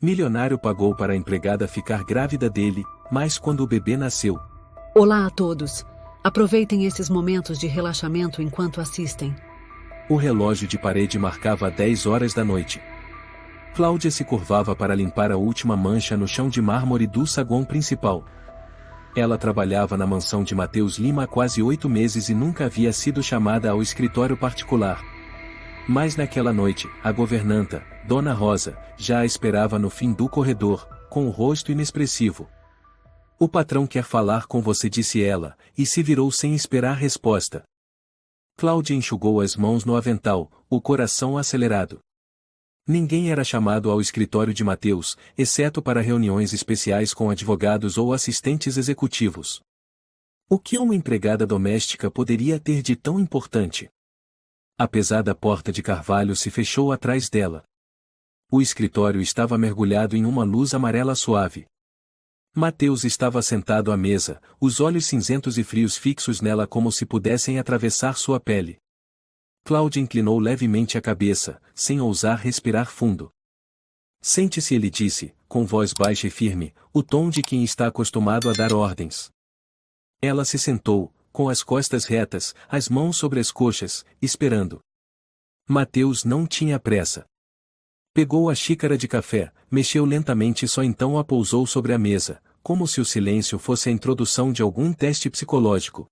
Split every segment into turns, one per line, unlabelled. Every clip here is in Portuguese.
Milionário pagou para a empregada ficar grávida dele, mas quando o bebê nasceu,
Olá a todos. Aproveitem esses momentos de relaxamento enquanto assistem.
o relógio de parede marcava 10 horas da noite. Cláudia se curvava para limpar a última mancha no chão de mármore do saguão principal. Ela trabalhava na mansão de Matheus Lima há quase 8 meses e nunca havia sido chamada ao escritório particular. Mas naquela noite, a governanta, Dona Rosa, já a esperava no fim do corredor, com o rosto inexpressivo. "O patrão quer falar com você", disse ela, e se virou sem esperar resposta. Cláudia enxugou as mãos no avental, o coração acelerado. Ninguém era chamado ao escritório de Matheus, exceto para reuniões especiais com advogados ou assistentes executivos. O que uma empregada doméstica poderia ter de tão importante? A pesada porta de carvalho se fechou atrás dela. O escritório estava mergulhado em uma luz amarela suave. Matheus estava sentado à mesa, os olhos cinzentos e frios fixos nela como se pudessem atravessar sua pele. Cláudia inclinou levemente a cabeça, sem ousar respirar fundo. "Sente-se", ele disse, com voz baixa e firme, o tom de quem está acostumado a dar ordens. Ela se sentou, com as costas retas, as mãos sobre as coxas, esperando. Matheus não tinha pressa. Pegou a xícara de café, mexeu lentamente e só então a pousou sobre a mesa, como se o silêncio fosse a introdução de algum teste psicológico.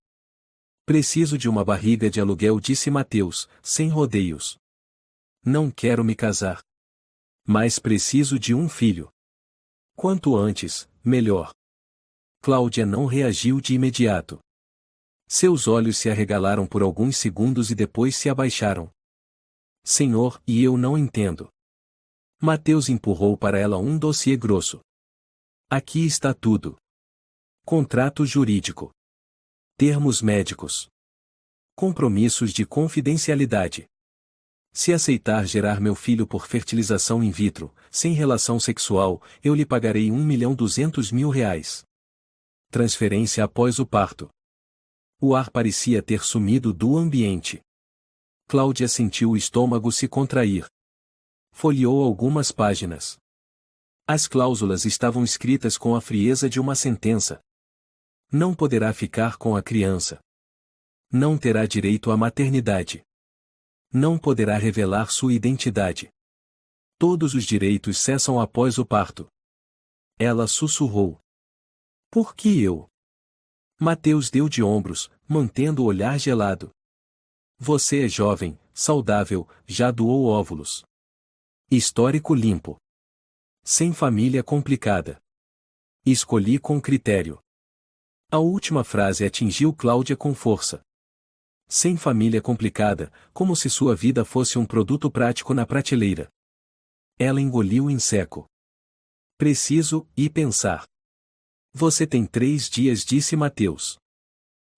"Preciso de uma barriga de aluguel", disse Matheus, sem rodeios. "Não quero me casar. Mas preciso de um filho. Quanto antes, melhor." Cláudia não reagiu de imediato. Seus olhos se arregalaram por alguns segundos e depois se abaixaram. "Senhor, e eu não entendo." Matheus empurrou para ela um dossiê grosso. "Aqui está tudo. Contrato jurídico. Termos médicos. Compromissos de confidencialidade. Se aceitar gerar meu filho por fertilização in vitro, sem relação sexual, eu lhe pagarei R$ 1.200.000. Transferência após o parto." O ar parecia ter sumido do ambiente. Cláudia sentiu o estômago se contrair. Folheou algumas páginas. As cláusulas estavam escritas com a frieza de uma sentença. Não poderá ficar com a criança. Não terá direito à maternidade. Não poderá revelar sua identidade. Todos os direitos cessam após o parto. Ela sussurrou. "Por que eu?" Matheus deu de ombros, mantendo o olhar gelado. "Você é jovem, saudável, já doou óvulos. Histórico limpo. Sem família complicada. Escolhi com critério." A última frase atingiu Cláudia com força. Sem família complicada, como se sua vida fosse um produto prático na prateleira. Ela engoliu em seco. "Preciso ir pensar." "Você tem 3 dias", disse Matheus.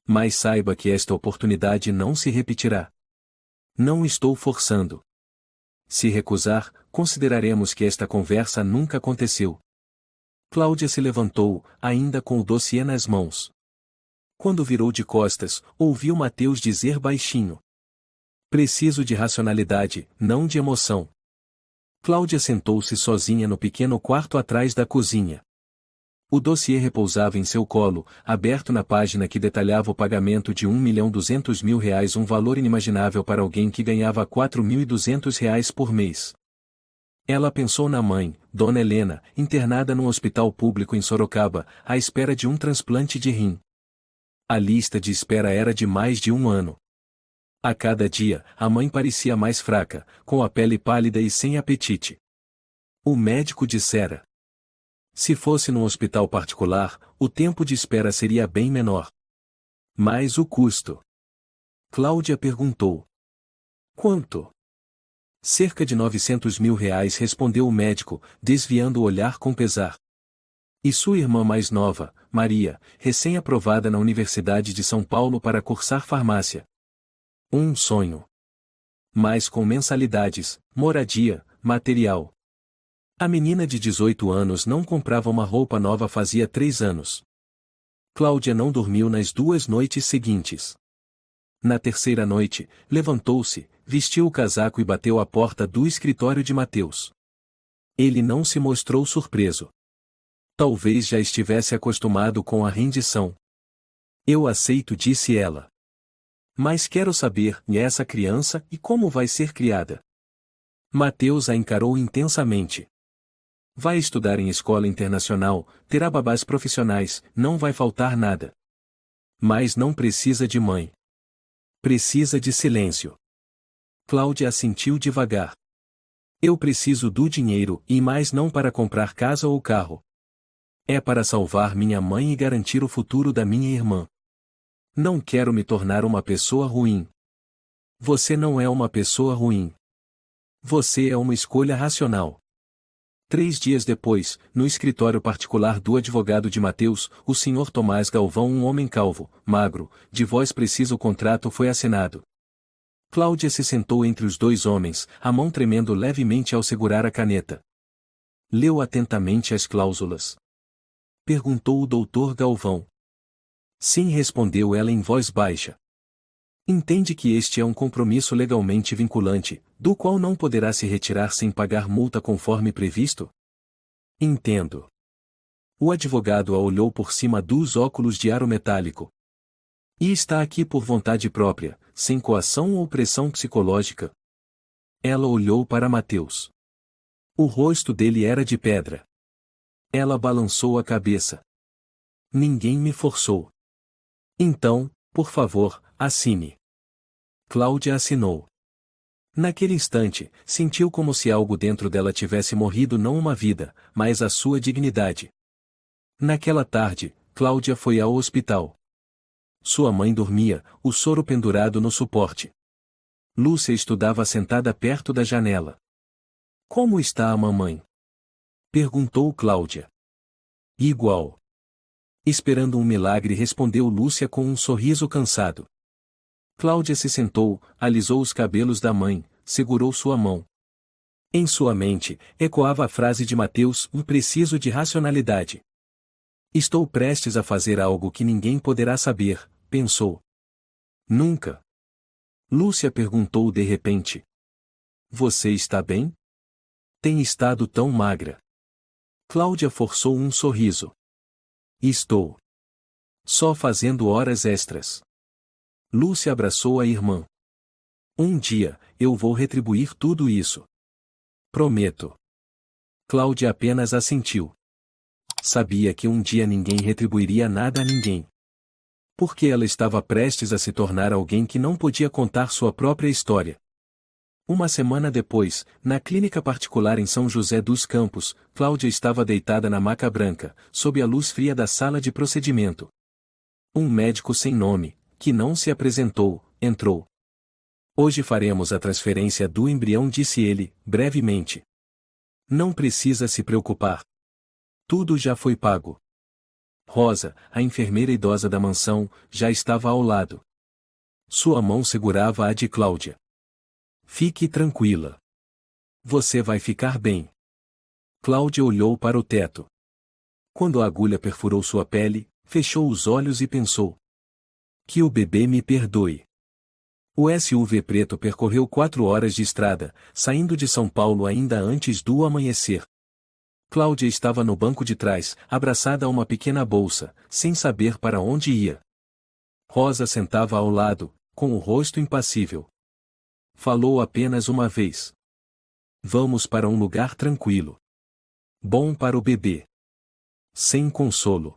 "Mas saiba que esta oportunidade não se repetirá. Não estou forçando. Se recusar, consideraremos que esta conversa nunca aconteceu." Cláudia se levantou, ainda com o dossiê nas mãos. Quando virou de costas, ouviu Matheus dizer baixinho. "Preciso de racionalidade, não de emoção." Cláudia sentou-se sozinha no pequeno quarto atrás da cozinha. O dossiê repousava em seu colo, aberto na página que detalhava o pagamento de R$ 1.200.000, um valor inimaginável para alguém que ganhava R$ 4.200 por mês. Ela pensou na mãe, Dona Helena, internada num hospital público em Sorocaba, à espera de um transplante de rim. A lista de espera era de mais de 1 ano. A cada dia, a mãe parecia mais fraca, com a pele pálida e sem apetite. O médico dissera. Se fosse num hospital particular, o tempo de espera seria bem menor. Mas o custo? Cláudia perguntou. Quanto? Cerca de R$ 900.000, respondeu o médico, desviando o olhar com pesar. E sua irmã mais nova, Maria, recém-aprovada na Universidade de São Paulo para cursar farmácia. Um sonho. Mas com mensalidades, moradia, material. A menina de 18 anos não comprava uma roupa nova fazia 3 anos. Cláudia não dormiu nas 2 noites seguintes. Na terceira noite, levantou-se, vestiu o casaco e bateu à porta do escritório de Matheus. Ele não se mostrou surpreso. Talvez já estivesse acostumado com a rendição. Eu aceito, disse ela. Mas quero saber, e essa criança, e como vai ser criada? Mateus a encarou intensamente. Vai estudar em escola internacional, terá babás profissionais, não vai faltar nada. Mas não precisa de mãe. Precisa de silêncio. Cláudia assentiu devagar. Eu preciso do dinheiro, e mais não para comprar casa ou carro. É para salvar minha mãe e garantir o futuro da minha irmã. Não quero me tornar uma pessoa ruim. Você não é uma pessoa ruim. Você é uma escolha racional. 3 dias depois, no escritório particular do advogado de Mateus, o Sr. Tomás Galvão, um homem calvo, magro, de voz precisa, o contrato foi assinado. Cláudia se sentou entre os dois homens, a mão tremendo levemente ao segurar a caneta. Leu atentamente as cláusulas. Perguntou o doutor Galvão. Sim, respondeu ela em voz baixa. Entende que este é um compromisso legalmente vinculante, do qual não poderá se retirar sem pagar multa conforme previsto? Entendo. O advogado a olhou por cima dos óculos de aro metálico. E está aqui por vontade própria, sem coação ou pressão psicológica? Ela olhou para Mateus. O rosto dele era de pedra. Ela balançou a cabeça. Ninguém me forçou. Então, por favor, assine. Cláudia assinou. Naquele instante, sentiu como se algo dentro dela tivesse morrido, não uma vida, mas a sua dignidade. Naquela tarde, Cláudia foi ao hospital. Sua mãe dormia, o soro pendurado no suporte. Lúcia estudava sentada perto da janela. Como está a mamãe? Perguntou Cláudia. Igual. Esperando um milagre, respondeu Lúcia com um sorriso cansado. Cláudia se sentou, alisou os cabelos da mãe, segurou sua mão. Em sua mente, ecoava a frase de Mateus: preciso de racionalidade. Estou prestes a fazer algo que ninguém poderá saber, pensou. Nunca. Lúcia perguntou de repente. Você está bem? Tem estado tão magra. Cláudia forçou um sorriso. Estou. Só fazendo horas extras. Lúcia abraçou a irmã. Um dia, eu vou retribuir tudo isso. Prometo. Cláudia apenas assentiu. Sabia que um dia ninguém retribuiria nada a ninguém. Porque ela estava prestes a se tornar alguém que não podia contar sua própria história. Uma semana depois, na clínica particular em São José dos Campos, Cláudia estava deitada na maca branca, sob a luz fria da sala de procedimento. Um médico sem nome, que não se apresentou, entrou. Hoje faremos a transferência do embrião, disse ele, brevemente. Não precisa se preocupar. Tudo já foi pago. Rosa, a enfermeira idosa da mansão, já estava ao lado. Sua mão segurava a de Cláudia. Fique tranquila. Você vai ficar bem. Cláudia olhou para o teto. Quando a agulha perfurou sua pele, fechou os olhos e pensou. Que o bebê me perdoe. O SUV preto percorreu 4 horas de estrada, saindo de São Paulo ainda antes do amanhecer. Cláudia estava no banco de trás, abraçada a uma pequena bolsa, sem saber para onde ia. Rosa sentava ao lado, com o rosto impassível. Falou apenas uma vez. Vamos para um lugar tranquilo. Bom para o bebê. Sem consolo.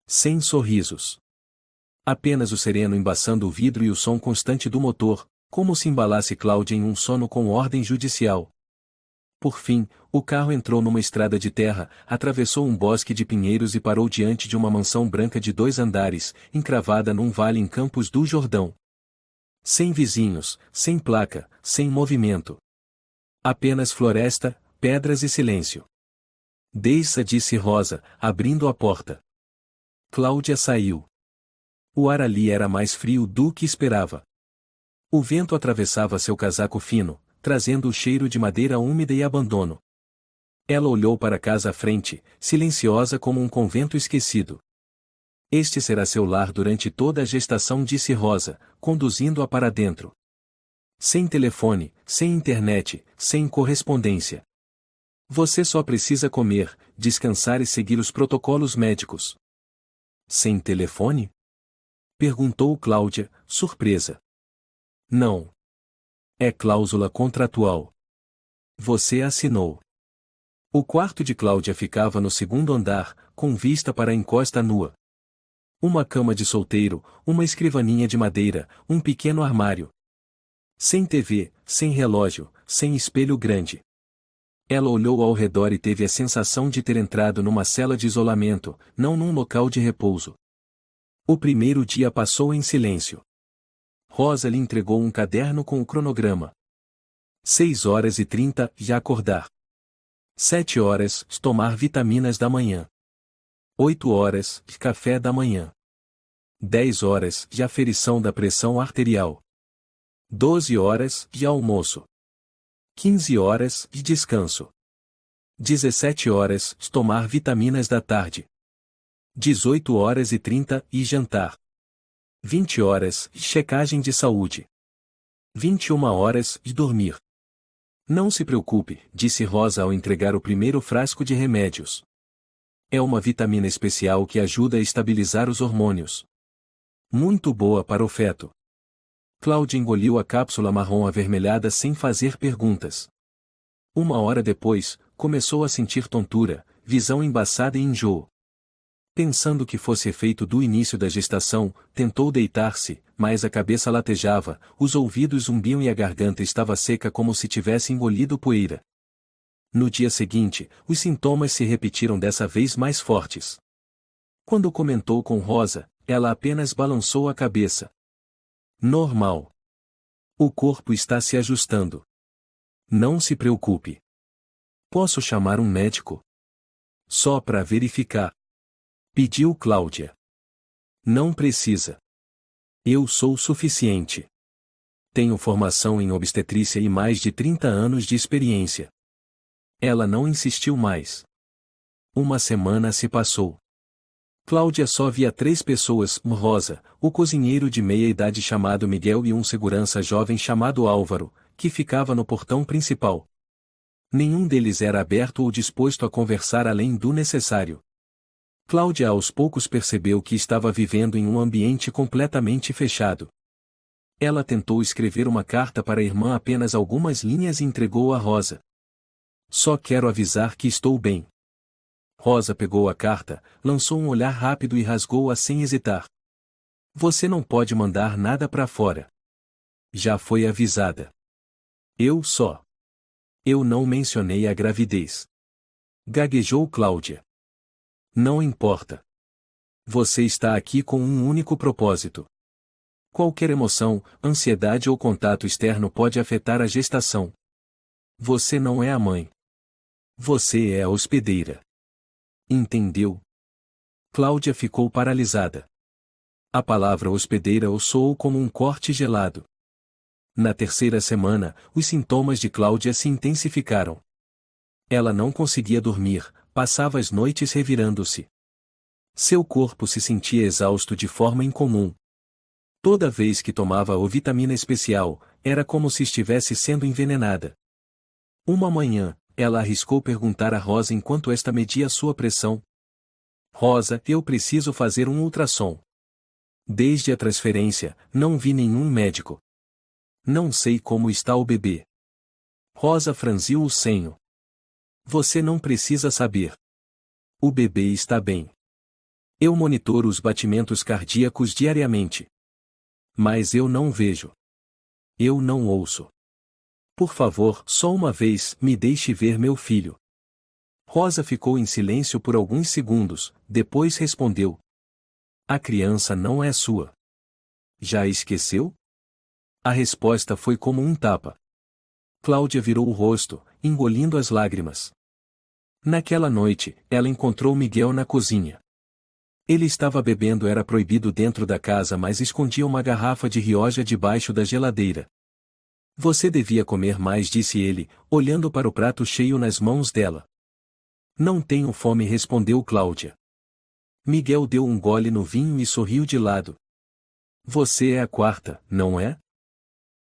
Sem sorrisos. Apenas o sereno embaçando o vidro e o som constante do motor, como se embalasse Cláudia em um sono com ordem judicial. Por fim, o carro entrou numa estrada de terra, atravessou um bosque de pinheiros e parou diante de uma mansão branca de 2 andares, encravada num vale em Campos do Jordão. Sem vizinhos, sem placa, sem movimento. Apenas floresta, pedras e silêncio. Desça, disse Rosa, abrindo a porta. Cláudia saiu. O ar ali era mais frio do que esperava. O vento atravessava seu casaco fino, trazendo o cheiro de madeira úmida e abandono. Ela olhou para a casa à frente, silenciosa como um convento esquecido. Este será seu lar durante toda a gestação, disse Rosa, conduzindo-a para dentro. Sem telefone, sem internet, sem correspondência. Você só precisa comer, descansar e seguir os protocolos médicos. Sem telefone? Perguntou Cláudia, surpresa. Não. É cláusula contratual. Você assinou. O quarto de Cláudia ficava no segundo andar, com vista para a encosta nua. Uma cama de solteiro, uma escrivaninha de madeira, um pequeno armário. Sem TV, sem relógio, sem espelho grande. Ela olhou ao redor e teve a sensação de ter entrado numa cela de isolamento, não num local de repouso. O primeiro dia passou em silêncio. Rosa lhe entregou um caderno com o cronograma. 6h30, já acordar. 7h, tomar vitaminas da manhã. 8h, café da manhã. 10h, de aferição da pressão arterial. 12h, de almoço. 15h, de descanso. 17h, tomar vitaminas da tarde. 18h30, e jantar. 20h, checagem de saúde. 21h, de dormir. Não se preocupe, disse Rosa ao entregar o primeiro frasco de remédios. É uma vitamina especial que ajuda a estabilizar os hormônios. Muito boa para o feto. Cláudia engoliu a cápsula marrom avermelhada sem fazer perguntas. 1 hora depois, começou a sentir tontura, visão embaçada e enjoo. Pensando que fosse efeito do início da gestação, tentou deitar-se, mas a cabeça latejava, os ouvidos zumbiam e a garganta estava seca como se tivesse engolido poeira. No dia seguinte, os sintomas se repetiram dessa vez mais fortes. Quando comentou com Rosa, ela apenas balançou a cabeça. Normal. O corpo está se ajustando. Não se preocupe. Posso chamar um médico? Só para verificar. Pediu Cláudia. Não precisa. Eu sou suficiente. Tenho formação em obstetrícia e mais de 30 anos de experiência. Ela não insistiu mais. 1 semana se passou. Cláudia só via 3 pessoas, Rosa, o cozinheiro de meia-idade chamado Miguel e um segurança jovem chamado Álvaro, que ficava no portão principal. Nenhum deles era aberto ou disposto a conversar além do necessário. Cláudia aos poucos percebeu que estava vivendo em um ambiente completamente fechado. Ela tentou escrever uma carta para a irmã, apenas algumas linhas, e entregou a Rosa. Só quero avisar que estou bem. Rosa pegou a carta, lançou um olhar rápido e rasgou-a sem hesitar. Você não pode mandar nada para fora. Já foi avisada. Eu não mencionei a gravidez. Gaguejou Cláudia. Não importa. Você está aqui com um único propósito. Qualquer emoção, ansiedade ou contato externo pode afetar a gestação. Você não é a mãe. Você é a hospedeira. Entendeu? Cláudia ficou paralisada. A palavra hospedeira soou como um corte gelado. Na 3ª semana, os sintomas de Cláudia se intensificaram. Ela não conseguia dormir, passava as noites revirando-se. Seu corpo se sentia exausto de forma incomum. Toda vez que tomava a vitamina especial, era como se estivesse sendo envenenada. Uma manhã, ela arriscou perguntar a Rosa enquanto esta media sua pressão. Rosa, eu preciso fazer um ultrassom. Desde a transferência, não vi nenhum médico. Não sei como está o bebê. Rosa franziu o senho. Você não precisa saber. O bebê está bem. Eu monitoro os batimentos cardíacos diariamente. Mas eu não vejo. Eu não ouço. Por favor, só uma vez, me deixe ver meu filho. Rosa ficou em silêncio por alguns segundos, depois respondeu. A criança não é sua. Já esqueceu? A resposta foi como um tapa. Cláudia virou o rosto, engolindo as lágrimas. Naquela noite, ela encontrou Miguel na cozinha. Ele estava bebendo, era proibido dentro da casa, mas escondia uma garrafa de Rioja debaixo da geladeira. Você devia comer mais, disse ele, olhando para o prato cheio nas mãos dela. Não tenho fome, respondeu Cláudia. Miguel deu um gole no vinho e sorriu de lado. Você é a 4ª, não é?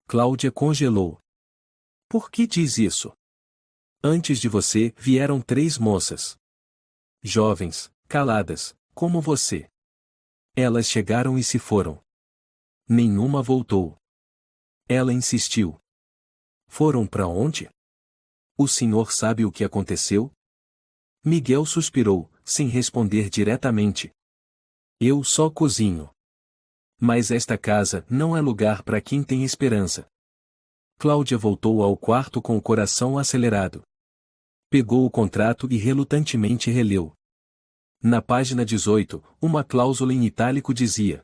Cláudia congelou. Por que diz isso? Antes de você, vieram 3 moças. Jovens, caladas, como você. Elas chegaram e se foram. Nenhuma voltou. Ela insistiu. Foram para onde? O senhor sabe o que aconteceu? Miguel suspirou, sem responder diretamente. Eu só cozinho. Mas esta casa não é lugar para quem tem esperança. Cláudia voltou ao quarto com o coração acelerado. Pegou o contrato e relutantemente releu. Na página 18, uma cláusula em itálico dizia: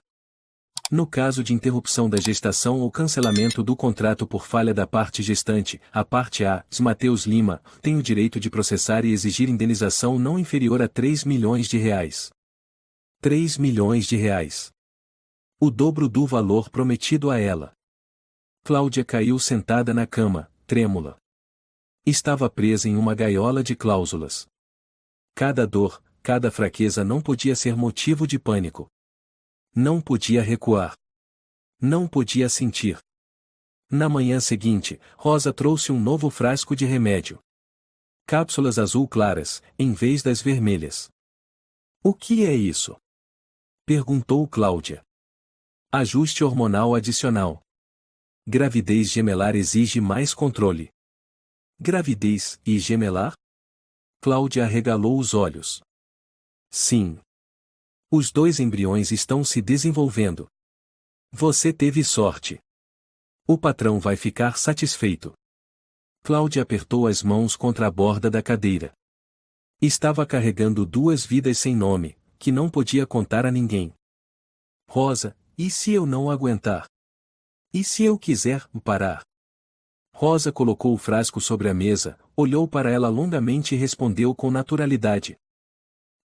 no caso de interrupção da gestação ou cancelamento do contrato por falha da parte gestante, a parte A, Mateus Lima, tem o direito de processar e exigir indenização não inferior a 3 milhões de reais. 3 milhões de reais. O dobro do valor prometido a ela. Cláudia caiu sentada na cama, trêmula. Estava presa em uma gaiola de cláusulas. Cada dor, cada fraqueza não podia ser motivo de pânico. Não podia recuar. Não podia sentir. Na manhã seguinte, Rosa trouxe um novo frasco de remédio. Cápsulas azul claras, em vez das vermelhas. O que é isso? Perguntou Cláudia. Ajuste hormonal adicional. Gravidez gemelar exige mais controle. Gravidez e gemelar? Cláudia arregalou os olhos. Sim. Os 2 embriões estão se desenvolvendo. Você teve sorte. O patrão vai ficar satisfeito. Cláudia apertou as mãos contra a borda da cadeira. Estava carregando 2 vidas sem nome, que não podia contar a ninguém. Rosa, e se eu não aguentar? E se eu quiser parar? Rosa colocou o frasco sobre a mesa, olhou para ela longamente e respondeu com naturalidade.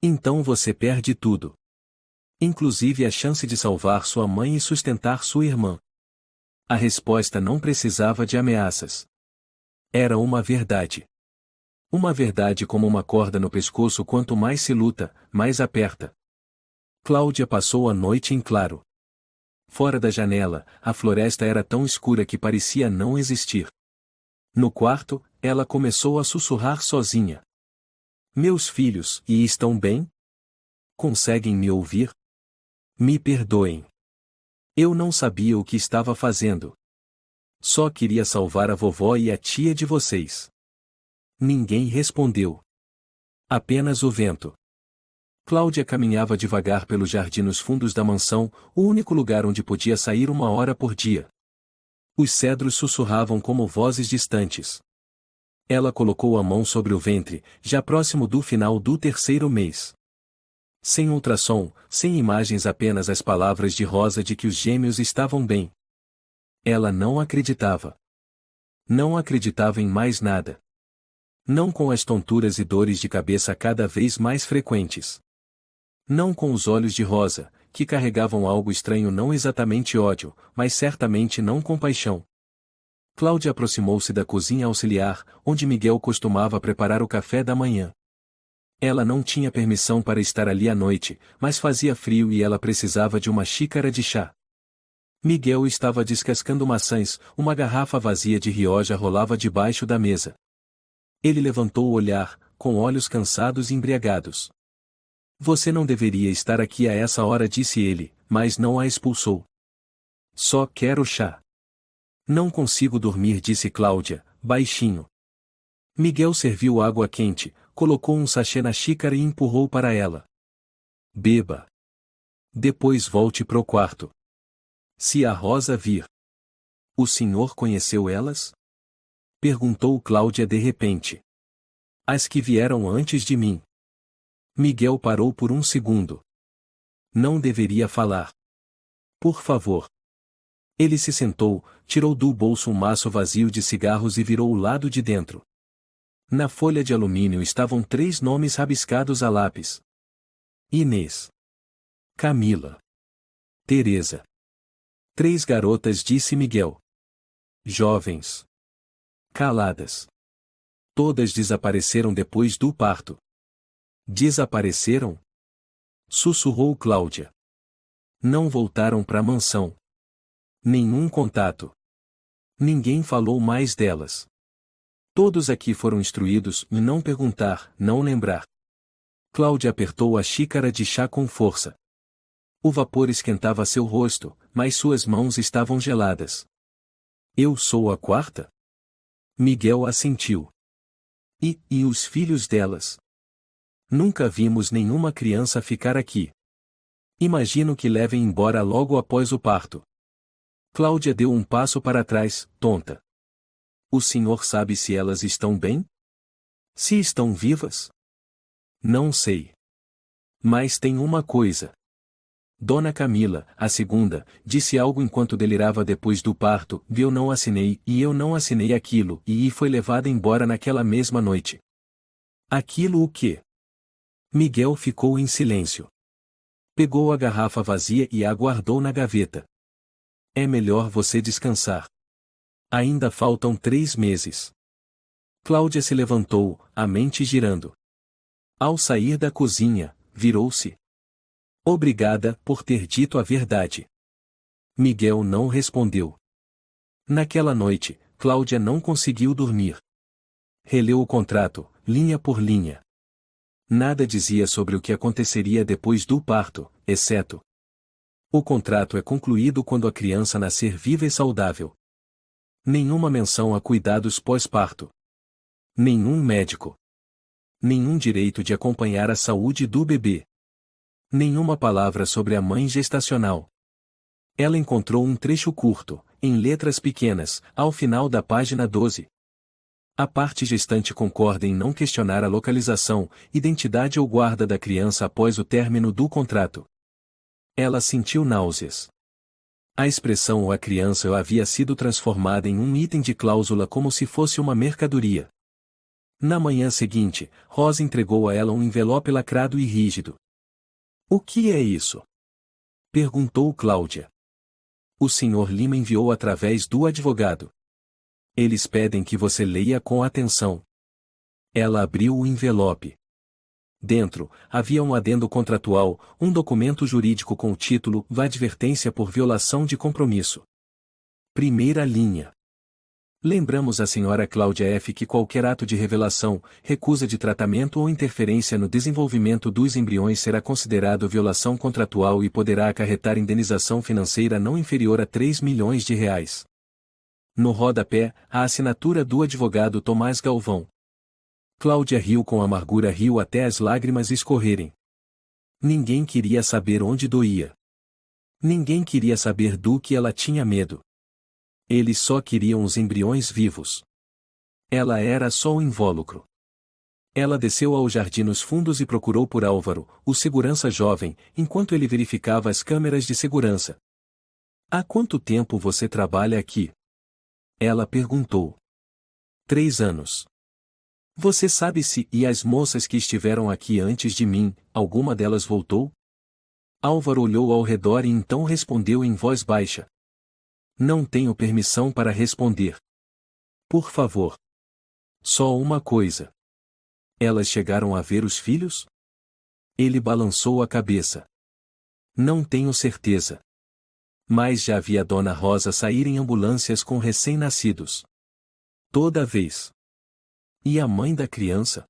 Então você perde tudo. Inclusive a chance de salvar sua mãe e sustentar sua irmã. A resposta não precisava de ameaças. Era uma verdade. Uma verdade como uma corda no pescoço, quanto mais se luta, mais aperta. Cláudia passou a noite em claro. Fora da janela, a floresta era tão escura que parecia não existir. No quarto, ela começou a sussurrar sozinha. Meus filhos, e estão bem? Conseguem me ouvir? Me perdoem. Eu não sabia o que estava fazendo. Só queria salvar a vovó e a tia de vocês. Ninguém respondeu. Apenas o vento. Cláudia caminhava devagar pelo jardim nos fundos da mansão, o único lugar onde podia sair 1 hora por dia. Os cedros sussurravam como vozes distantes. Ela colocou a mão sobre o ventre, já próximo do final do 3º mês. Sem ultrassom, sem imagens, apenas as palavras de Rosa de que os gêmeos estavam bem. Ela não acreditava. Não acreditava em mais nada. Não com as tonturas e dores de cabeça cada vez mais frequentes. Não com os olhos de Rosa, que carregavam algo estranho, não exatamente ódio, mas certamente não compaixão. Cláudia aproximou-se da cozinha auxiliar, onde Miguel costumava preparar o café da manhã. Ela não tinha permissão para estar ali à noite, mas fazia frio e ela precisava de uma xícara de chá. Miguel estava descascando maçãs, uma garrafa vazia de Rioja rolava debaixo da mesa. Ele levantou o olhar, com olhos cansados e embriagados. Você não deveria estar aqui a essa hora, disse ele, mas não a expulsou. Só quero chá. Não consigo dormir, disse Cláudia, baixinho. Miguel serviu água quente, colocou um sachê na xícara e empurrou para ela. Beba. Depois volte pro quarto. Se a Rosa vir. O senhor conheceu elas? Perguntou Cláudia de repente. As que vieram antes de mim. Miguel parou por um segundo. Não deveria falar. Por favor. Ele se sentou, tirou do bolso um maço vazio de cigarros e virou o lado de dentro. Na folha de alumínio estavam 3 nomes rabiscados a lápis. Inês. Camila. Teresa. 3 garotas, disse Miguel. Jovens. Caladas. Todas desapareceram depois do parto. Desapareceram? Sussurrou Cláudia. Não voltaram para a mansão. Nenhum contato. Ninguém falou mais delas. Todos aqui foram instruídos em não perguntar, não lembrar. Cláudia apertou a xícara de chá com força. O vapor esquentava seu rosto, mas suas mãos estavam geladas. Eu sou a quarta? Miguel assentiu. E os filhos delas? Nunca vimos nenhuma criança ficar aqui. Imagino que levem embora logo após o parto. Cláudia deu um passo para trás, tonta. O senhor sabe se elas estão bem? Se estão vivas? Não sei. Mas tem uma coisa. Dona Camila, a segunda, disse algo enquanto delirava depois do parto, e eu não assinei aquilo, e foi levada embora naquela mesma noite. Aquilo o quê? Miguel ficou em silêncio. Pegou a garrafa vazia e a guardou na gaveta. É melhor você descansar. Ainda faltam 3 meses. Cláudia se levantou, a mente girando. Ao sair da cozinha, virou-se. Obrigada por ter dito a verdade. Miguel não respondeu. Naquela noite, Cláudia não conseguiu dormir. Releu o contrato, linha por linha. Nada dizia sobre o que aconteceria depois do parto, exceto: o contrato é concluído quando a criança nascer viva e saudável. Nenhuma menção a cuidados pós-parto. Nenhum médico. Nenhum direito de acompanhar a saúde do bebê. Nenhuma palavra sobre a mãe gestacional. Ela encontrou um trecho curto, em letras pequenas, ao final da página 12. A parte gestante concorda em não questionar a localização, identidade ou guarda da criança após o término do contrato. Ela sentiu náuseas. A expressão ou a criança havia sido transformada em um item de cláusula como se fosse uma mercadoria. Na manhã seguinte, Rosa entregou a ela um envelope lacrado e rígido. O que é isso? Perguntou Cláudia. O Sr. Lima enviou através do advogado. Eles pedem que você leia com atenção. Ela abriu o envelope. Dentro, havia um adendo contratual, um documento jurídico com o título Advertência por violação de compromisso. Primeira linha. Lembramos a Sra. Cláudia F. que qualquer ato de revelação, recusa de tratamento ou interferência no desenvolvimento dos embriões será considerado violação contratual e poderá acarretar indenização financeira não inferior a R$3 milhões. No rodapé, a assinatura do advogado Tomás Galvão. Cláudia riu com amargura, riu até as lágrimas escorrerem. Ninguém queria saber onde doía. Ninguém queria saber do que ela tinha medo. Eles só queriam os embriões vivos. Ela era só o invólucro. Ela desceu ao jardim nos fundos e procurou por Álvaro, o segurança jovem, enquanto ele verificava as câmeras de segurança. Há quanto tempo você trabalha aqui? Ela perguntou. 3 anos. Você sabe se e as moças que estiveram aqui antes de mim, alguma delas voltou? Álvaro olhou ao redor e então respondeu em voz baixa. Não tenho permissão para responder. Por favor. Só uma coisa. Elas chegaram a ver os filhos? Ele balançou a cabeça. Não tenho certeza. Mas já vi a Dona Rosa sair em ambulâncias com recém-nascidos. Toda vez. E a mãe da criança?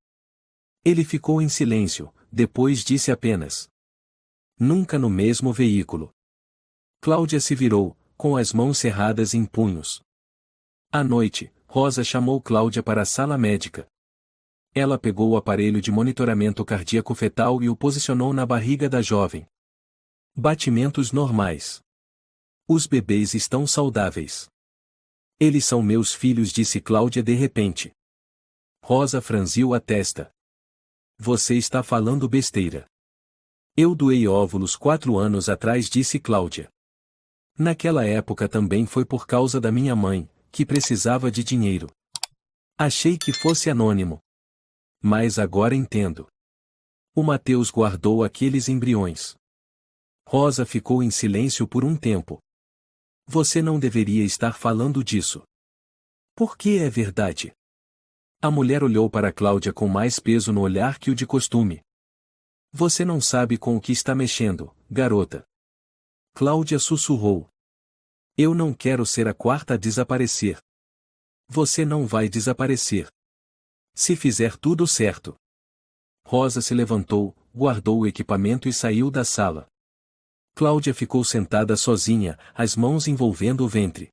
Ele ficou em silêncio, depois disse apenas. Nunca no mesmo veículo. Cláudia se virou, com as mãos cerradas em punhos. À noite, Rosa chamou Cláudia para a sala médica. Ela pegou o aparelho de monitoramento cardíaco fetal e o posicionou na barriga da jovem. Batimentos normais. Os bebês estão saudáveis. Eles são meus filhos, disse Cláudia de repente. Rosa franziu a testa. Você está falando besteira. Eu doei óvulos 4 anos atrás, disse Cláudia. Naquela época também foi por causa da minha mãe, que precisava de dinheiro. Achei que fosse anônimo. Mas agora entendo. O Mateus guardou aqueles embriões. Rosa ficou em silêncio por um tempo. Você não deveria estar falando disso. Por que é verdade? A mulher olhou para Cláudia com mais peso no olhar que o de costume. Você não sabe com o que está mexendo, garota. Cláudia sussurrou. Eu não quero ser a quarta a desaparecer. Você não vai desaparecer. Se fizer tudo certo. Rosa se levantou, guardou o equipamento e saiu da sala. Cláudia ficou sentada sozinha, as mãos envolvendo o ventre.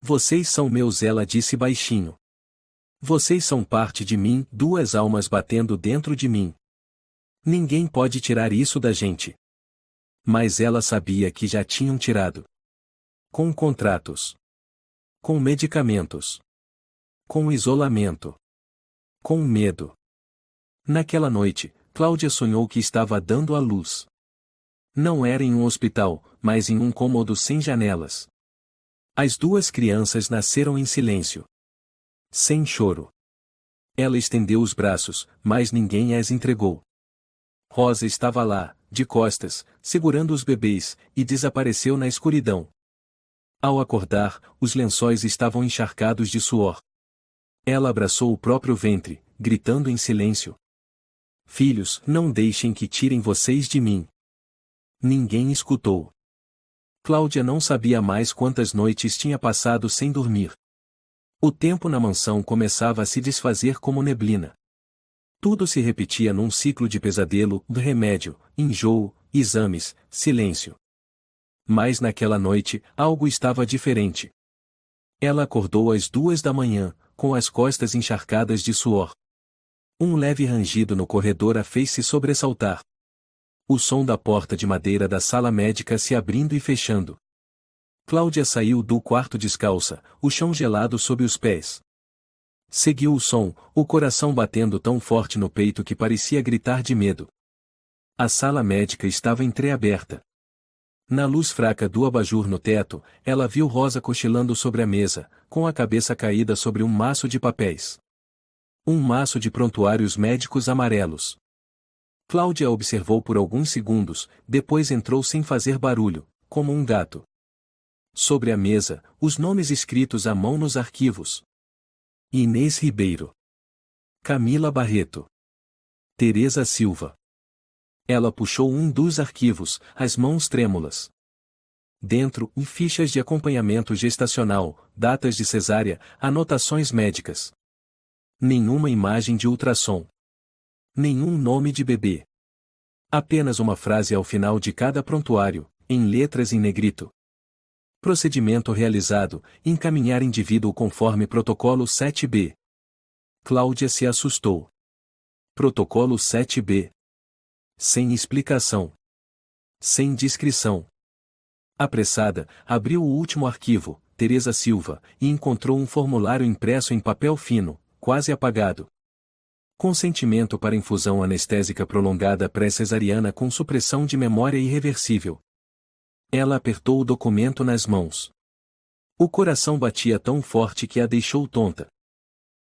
Vocês são meus, ela disse baixinho. Vocês são parte de mim, duas almas batendo dentro de mim. Ninguém pode tirar isso da gente. Mas ela sabia que já tinham tirado. Com contratos. Com medicamentos. Com isolamento. Com medo. Naquela noite, Cláudia sonhou que estava dando à luz. Não era em um hospital, mas em um cômodo sem janelas. As duas crianças nasceram em silêncio. Sem choro. Ela estendeu os braços, mas ninguém as entregou. Rosa estava lá, de costas, segurando os bebês, e desapareceu na escuridão. Ao acordar, os lençóis estavam encharcados de suor. Ela abraçou o próprio ventre, gritando em silêncio. Filhos, não deixem que tirem vocês de mim. Ninguém escutou. Cláudia não sabia mais quantas noites tinha passado sem dormir. O tempo na mansão começava a se desfazer como neblina. Tudo se repetia num ciclo de pesadelo, remédio, enjoo, exames, silêncio. Mas naquela noite, algo estava diferente. Ela acordou às 2 da manhã, com as costas encharcadas de suor. Um leve rangido no corredor a fez-se sobressaltar. O som da porta de madeira da sala médica se abrindo e fechando. Cláudia saiu do quarto descalça, o chão gelado sob os pés. Seguiu o som, o coração batendo tão forte no peito que parecia gritar de medo. A sala médica estava entreaberta. Na luz fraca do abajur no teto, ela viu Rosa cochilando sobre a mesa, com a cabeça caída sobre um maço de papéis. Um maço de prontuários médicos amarelos. Cláudia a observou por alguns segundos, depois entrou sem fazer barulho, como um gato. Sobre a mesa, os nomes escritos à mão nos arquivos. Inês Ribeiro. Camila Barreto. Teresa Silva. Ela puxou um dos arquivos, as mãos trêmulas. Dentro, fichas de acompanhamento gestacional, datas de cesárea, anotações médicas. Nenhuma imagem de ultrassom. Nenhum nome de bebê. Apenas uma frase ao final de cada prontuário, em letras em negrito. Procedimento realizado, encaminhar indivíduo conforme protocolo 7B. Cláudia se assustou. Protocolo 7B. Sem explicação. Sem descrição. Apressada, abriu o último arquivo, Teresa Silva, e encontrou um formulário impresso em papel fino, quase apagado. Consentimento para infusão anestésica prolongada pré-cesariana com supressão de memória irreversível. Ela apertou o documento nas mãos. O coração batia tão forte que a deixou tonta.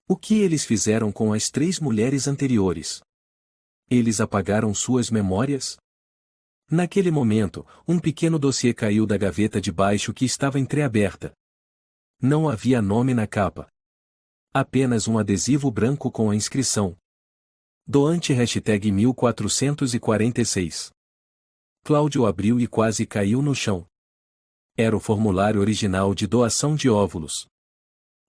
O que eles fizeram com as 3 mulheres anteriores? Eles apagaram suas memórias? Naquele momento, um pequeno dossiê caiu da gaveta de baixo que estava entreaberta. Não havia nome na capa. Apenas um adesivo branco com a inscrição. Doante #1446. Cláudio abriu e quase caiu no chão. Era o formulário original de doação de óvulos.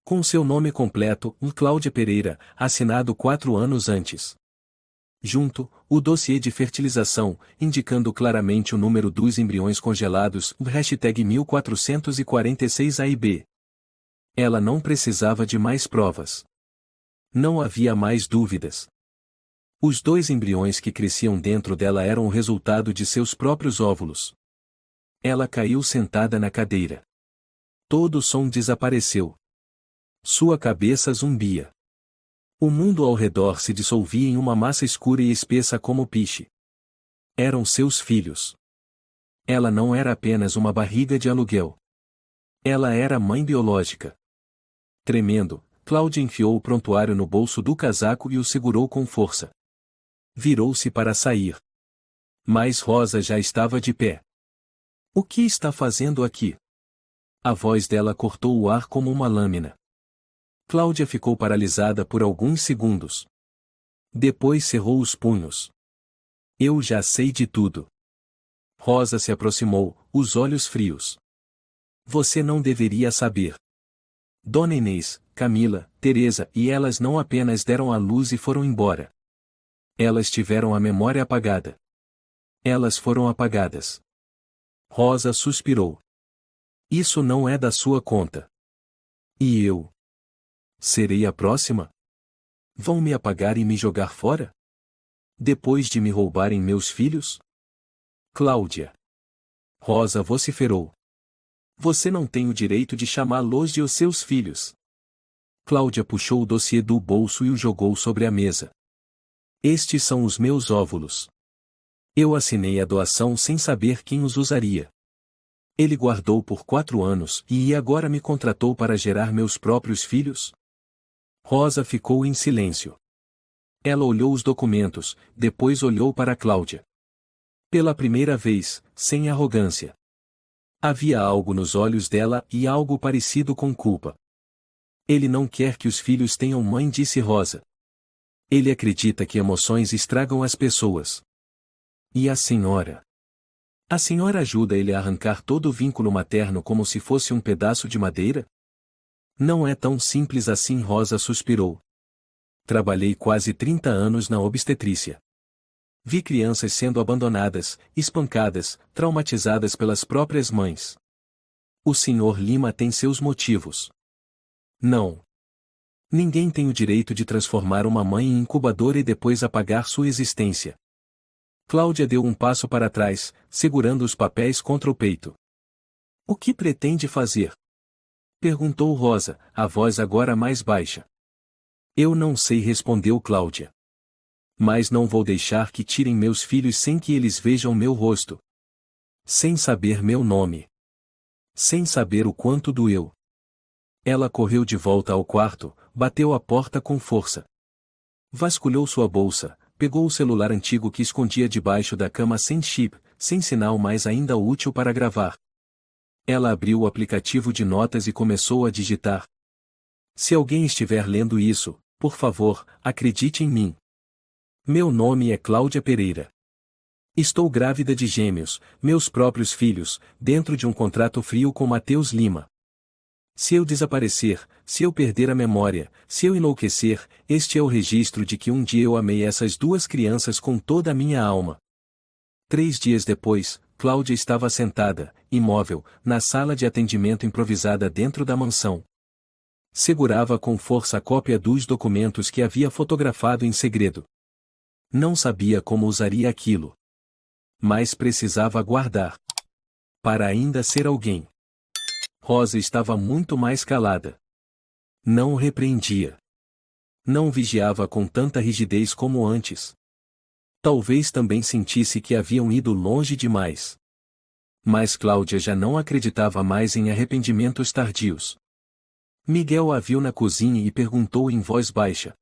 Com seu nome completo, Cláudia Pereira, assinado 4 anos antes. Junto, o dossiê de fertilização, indicando claramente o número dos embriões congelados, #1446AB. Ela não precisava de mais provas. Não havia mais dúvidas. Os 2 embriões que cresciam dentro dela eram o resultado de seus próprios óvulos. Ela caiu sentada na cadeira. Todo o som desapareceu. Sua cabeça zumbia. O mundo ao redor se dissolvia em uma massa escura e espessa como piche. Eram seus filhos. Ela não era apenas uma barriga de aluguel. Ela era a mãe biológica. Tremendo, Cláudia enfiou o prontuário no bolso do casaco e o segurou com força. Virou-se para sair. Mas Rosa já estava de pé. O que está fazendo aqui? A voz dela cortou o ar como uma lâmina. Cláudia ficou paralisada por alguns segundos. Depois cerrou os punhos. Eu já sei de tudo. Rosa se aproximou, os olhos frios. Você não deveria saber. Dona Inês, Camila, Teresa e elas não apenas deram à luz e foram embora. Elas tiveram a memória apagada. Elas foram apagadas. Rosa suspirou. Isso não é da sua conta. E eu? Serei a próxima? Vão me apagar e me jogar fora? Depois de me roubarem meus filhos? Cláudia. Rosa vociferou. Você não tem o direito de chamá-los de os seus filhos. Cláudia puxou o dossiê do bolso e o jogou sobre a mesa. Estes são os meus óvulos. Eu assinei a doação sem saber quem os usaria. Ele guardou por 4 anos e agora me contratou para gerar meus próprios filhos? Rosa ficou em silêncio. Ela olhou os documentos, depois olhou para Cláudia. Pela primeira vez, sem arrogância. Havia algo nos olhos dela e algo parecido com culpa. Ele não quer que os filhos tenham mãe, disse Rosa. Ele acredita que emoções estragam as pessoas. E a senhora? A senhora ajuda ele a arrancar todo o vínculo materno como se fosse um pedaço de madeira? Não é tão simples assim, Rosa suspirou. Trabalhei quase 30 anos na obstetrícia. Vi crianças sendo abandonadas, espancadas, traumatizadas pelas próprias mães. O Sr. Lima tem seus motivos. Não. Ninguém tem o direito de transformar uma mãe em incubadora e depois apagar sua existência. Cláudia deu um passo para trás, segurando os papéis contra o peito. O que pretende fazer? Perguntou Rosa, a voz agora mais baixa. Eu não sei, respondeu Cláudia. Mas não vou deixar que tirem meus filhos sem que eles vejam meu rosto. Sem saber meu nome. Sem saber o quanto doeu. Ela correu de volta ao quarto, bateu a porta com força. Vasculhou sua bolsa, pegou o celular antigo que escondia debaixo da cama sem chip, sem sinal mas ainda útil para gravar. Ela abriu o aplicativo de notas e começou a digitar. Se alguém estiver lendo isso, por favor, acredite em mim. Meu nome é Cláudia Pereira. Estou grávida de gêmeos, meus próprios filhos, dentro de um contrato frio com Matheus Lima. Se eu desaparecer, se eu perder a memória, se eu enlouquecer, este é o registro de que um dia eu amei essas 2 crianças com toda a minha alma. 3 dias depois, Cláudia estava sentada, imóvel, na sala de atendimento improvisada dentro da mansão. Segurava com força a cópia dos documentos que havia fotografado em segredo. Não sabia como usaria aquilo. Mas precisava guardar. Para ainda ser alguém. Rosa estava muito mais calada. Não o repreendia. Não vigiava com tanta rigidez como antes. Talvez também sentisse que haviam ido longe demais. Mas Cláudia já não acreditava mais em arrependimentos tardios. Miguel a viu na cozinha e perguntou em voz baixa.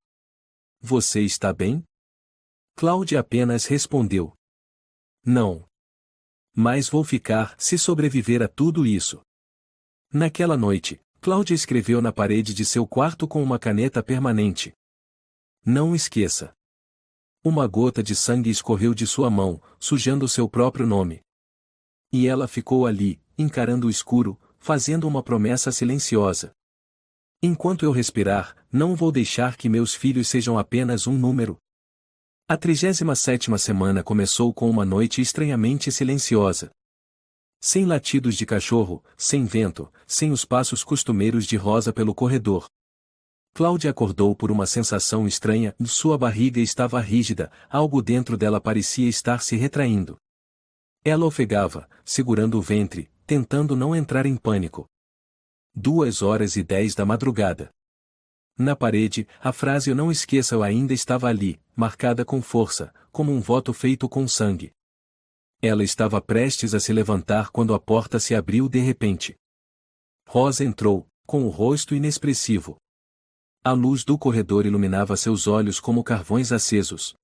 Você está bem? Cláudia apenas respondeu. Não. Mas vou ficar se sobreviver a tudo isso. Naquela noite, Cláudia escreveu na parede de seu quarto com uma caneta permanente. Não esqueça. Uma gota de sangue escorreu de sua mão, sujando seu próprio nome. E ela ficou ali, encarando o escuro, fazendo uma promessa silenciosa. Enquanto eu respirar, não vou deixar que meus filhos sejam apenas um número. A 37ª semana começou com uma noite estranhamente silenciosa. Sem latidos de cachorro, sem vento, sem os passos costumeiros de Rosa pelo corredor. Cláudia acordou por uma sensação estranha, sua barriga estava rígida, algo dentro dela parecia estar se retraindo. Ela ofegava, segurando o ventre, tentando não entrar em pânico. 2h10 da madrugada. Na parede, a frase "eu não esqueça-o" ainda estava ali, marcada com força, como um voto feito com sangue. Ela estava prestes a se levantar quando a porta se abriu de repente. Rosa entrou, com o rosto inexpressivo. A luz do corredor iluminava seus olhos como carvões acesos.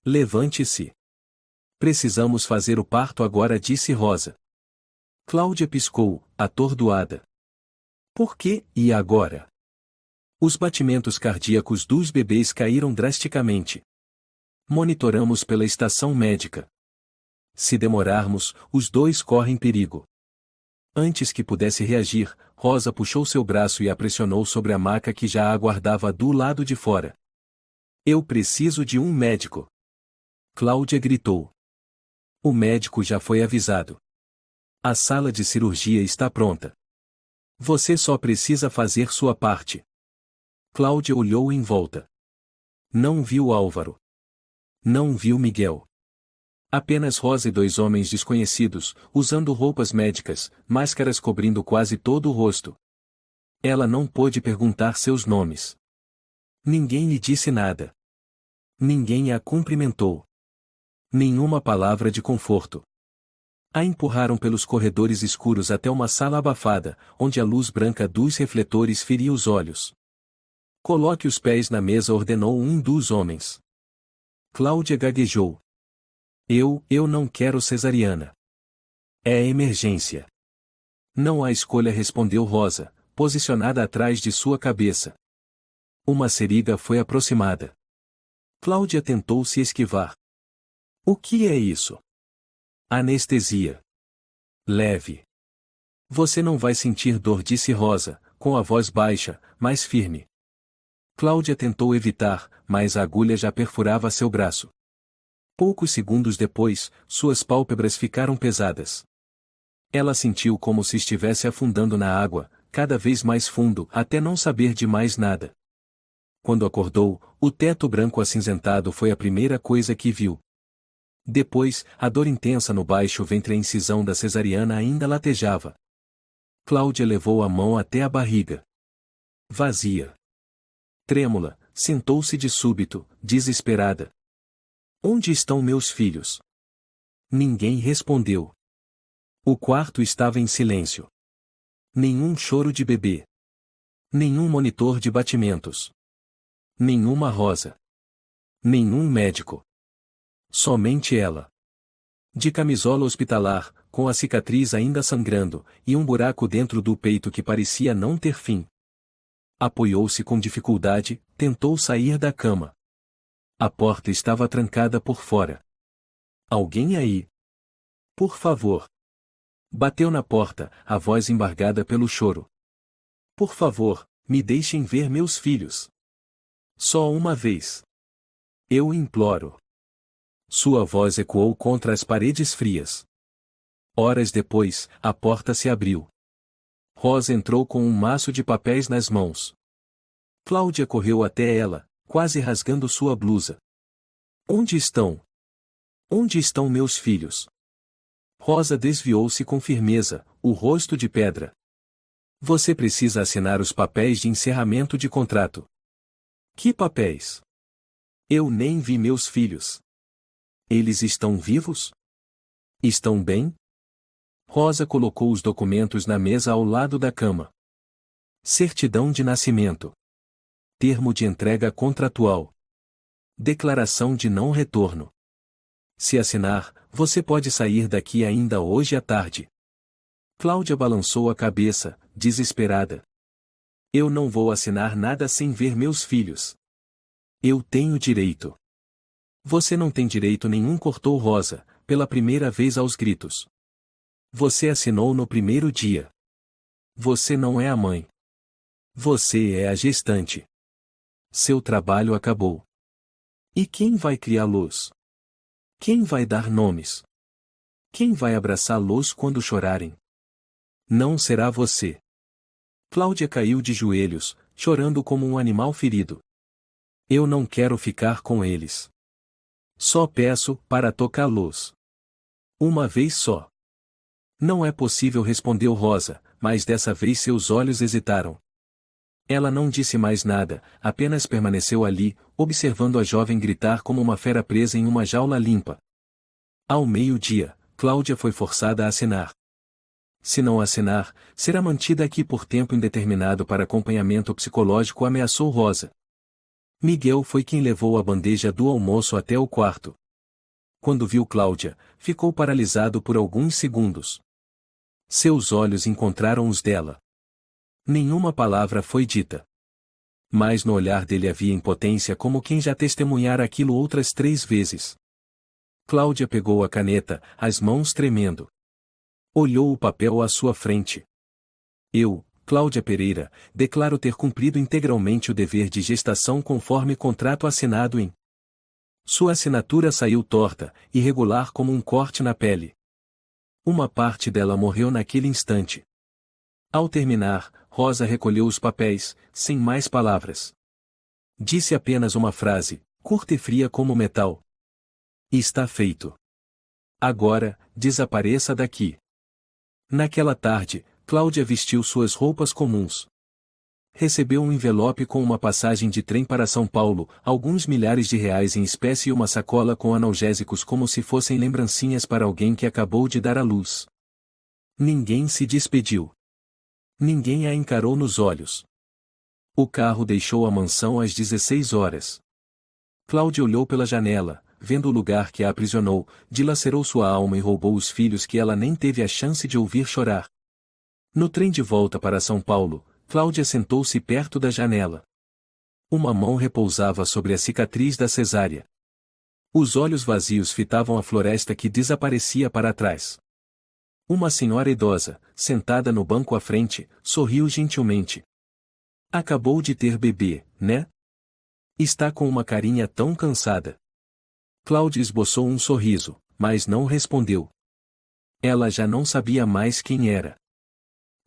Levante-se. Precisamos fazer o parto agora, disse Rosa. Cláudia piscou, atordoada. Por quê, e agora? Os batimentos cardíacos dos bebês caíram drasticamente. Monitoramos pela estação médica. Se demorarmos, os 2 correm perigo. Antes que pudesse reagir, Rosa puxou seu braço e a pressionou sobre a maca que já a aguardava do lado de fora. Eu preciso de um médico. Cláudia gritou. O médico já foi avisado. A sala de cirurgia está pronta. Você só precisa fazer sua parte. Cláudia olhou em volta. Não viu Álvaro. Não viu Miguel. Apenas Rosa e dois homens desconhecidos, usando roupas médicas, máscaras cobrindo quase todo o rosto. Ela não pôde perguntar seus nomes. Ninguém lhe disse nada. Ninguém a cumprimentou. Nenhuma palavra de conforto. A empurraram pelos corredores escuros até uma sala abafada, onde a luz branca dos refletores feria os olhos. Coloque os pés na mesa, ordenou um dos homens. Cláudia gaguejou. Eu não quero cesariana. É emergência. Não há escolha, respondeu Rosa, posicionada atrás de sua cabeça. Uma seringa foi aproximada. Cláudia tentou se esquivar. O que é isso? Anestesia. Leve. Você não vai sentir dor, disse Rosa, com a voz baixa, mas firme. Cláudia tentou evitar, mas a agulha já perfurava seu braço. Poucos segundos depois, suas pálpebras ficaram pesadas. Ela sentiu como se estivesse afundando na água, cada vez mais fundo, até não saber de mais nada. Quando acordou, o teto branco acinzentado foi a primeira coisa que viu. Depois, a dor intensa no baixo ventre, a incisão da cesariana ainda latejava. Cláudia levou a mão até a barriga. Vazia. Trêmula, sentou-se de súbito, desesperada. Onde estão meus filhos? Ninguém respondeu. O quarto estava em silêncio. Nenhum choro de bebê. Nenhum monitor de batimentos. Nenhuma Rosa. Nenhum médico. Somente ela. De camisola hospitalar, com a cicatriz ainda sangrando, e um buraco dentro do peito que parecia não ter fim. Apoiou-se com dificuldade, tentou sair da cama. A porta estava trancada por fora. Alguém aí? Por favor. Bateu na porta, a voz embargada pelo choro. Por favor, me deixem ver meus filhos. Só uma vez. Eu imploro. Sua voz ecoou contra as paredes frias. Horas depois, a porta se abriu. Rosa entrou com um maço de papéis nas mãos. Cláudia correu até ela, quase rasgando sua blusa. Onde estão? Onde estão meus filhos? Rosa desviou-se com firmeza, o rosto de pedra. Você precisa assinar os papéis de encerramento de contrato. Que papéis? Eu nem vi meus filhos. Eles estão vivos? Estão bem? Rosa colocou os documentos na mesa ao lado da cama. Certidão de nascimento. Termo de entrega contratual. Declaração de não retorno. Se assinar, você pode sair daqui ainda hoje à tarde. Cláudia balançou a cabeça, desesperada. Eu não vou assinar nada sem ver meus filhos. Eu tenho direito. Você não tem direito nenhum, cortou Rosa, pela primeira vez aos gritos. Você assinou no primeiro dia. Você não é a mãe. Você é a gestante. Seu trabalho acabou. E quem vai criá-los? Quem vai dar nomes? Quem vai abraçá-los quando chorarem? Não será você. Cláudia caiu de joelhos, chorando como um animal ferido. Eu não quero ficar com eles. Só peço para tocá-los. Uma vez só. Não é possível, respondeu Rosa, mas dessa vez seus olhos hesitaram. Ela não disse mais nada, apenas permaneceu ali, observando a jovem gritar como uma fera presa em uma jaula limpa. Ao meio-dia, Cláudia foi forçada a assinar. Se não assinar, será mantida aqui por tempo indeterminado para acompanhamento psicológico, ameaçou Rosa. Miguel foi quem levou a bandeja do almoço até o quarto. Quando viu Cláudia, ficou paralisado por alguns segundos. Seus olhos encontraram os dela. Nenhuma palavra foi dita. Mas no olhar dele havia impotência, como quem já testemunhara aquilo outras 3 vezes. Cláudia pegou a caneta, as mãos tremendo. Olhou o papel à sua frente. Eu, Cláudia Pereira, declaro ter cumprido integralmente o dever de gestação conforme contrato assinado em. Sua assinatura saiu torta, irregular como um corte na pele. Uma parte dela morreu naquele instante. Ao terminar, Rosa recolheu os papéis, sem mais palavras. Disse apenas uma frase, curta e fria como metal. Está feito. Agora, desapareça daqui. Naquela tarde, Cláudia vestiu suas roupas comuns. Recebeu um envelope com uma passagem de trem para São Paulo, alguns milhares de reais em espécie e uma sacola com analgésicos como se fossem lembrancinhas para alguém que acabou de dar à luz. Ninguém se despediu. Ninguém a encarou nos olhos. O carro deixou a mansão às 16 horas. Cláudia olhou pela janela, vendo o lugar que a aprisionou, dilacerou sua alma e roubou os filhos que ela nem teve a chance de ouvir chorar. No trem de volta para São Paulo, Cláudia sentou-se perto da janela. Uma mão repousava sobre a cicatriz da cesárea. Os olhos vazios fitavam a floresta que desaparecia para trás. Uma senhora idosa, sentada no banco à frente, sorriu gentilmente. Acabou de ter bebê, né? Está com uma carinha tão cansada. Cláudia esboçou um sorriso, mas não respondeu. Ela já não sabia mais quem era.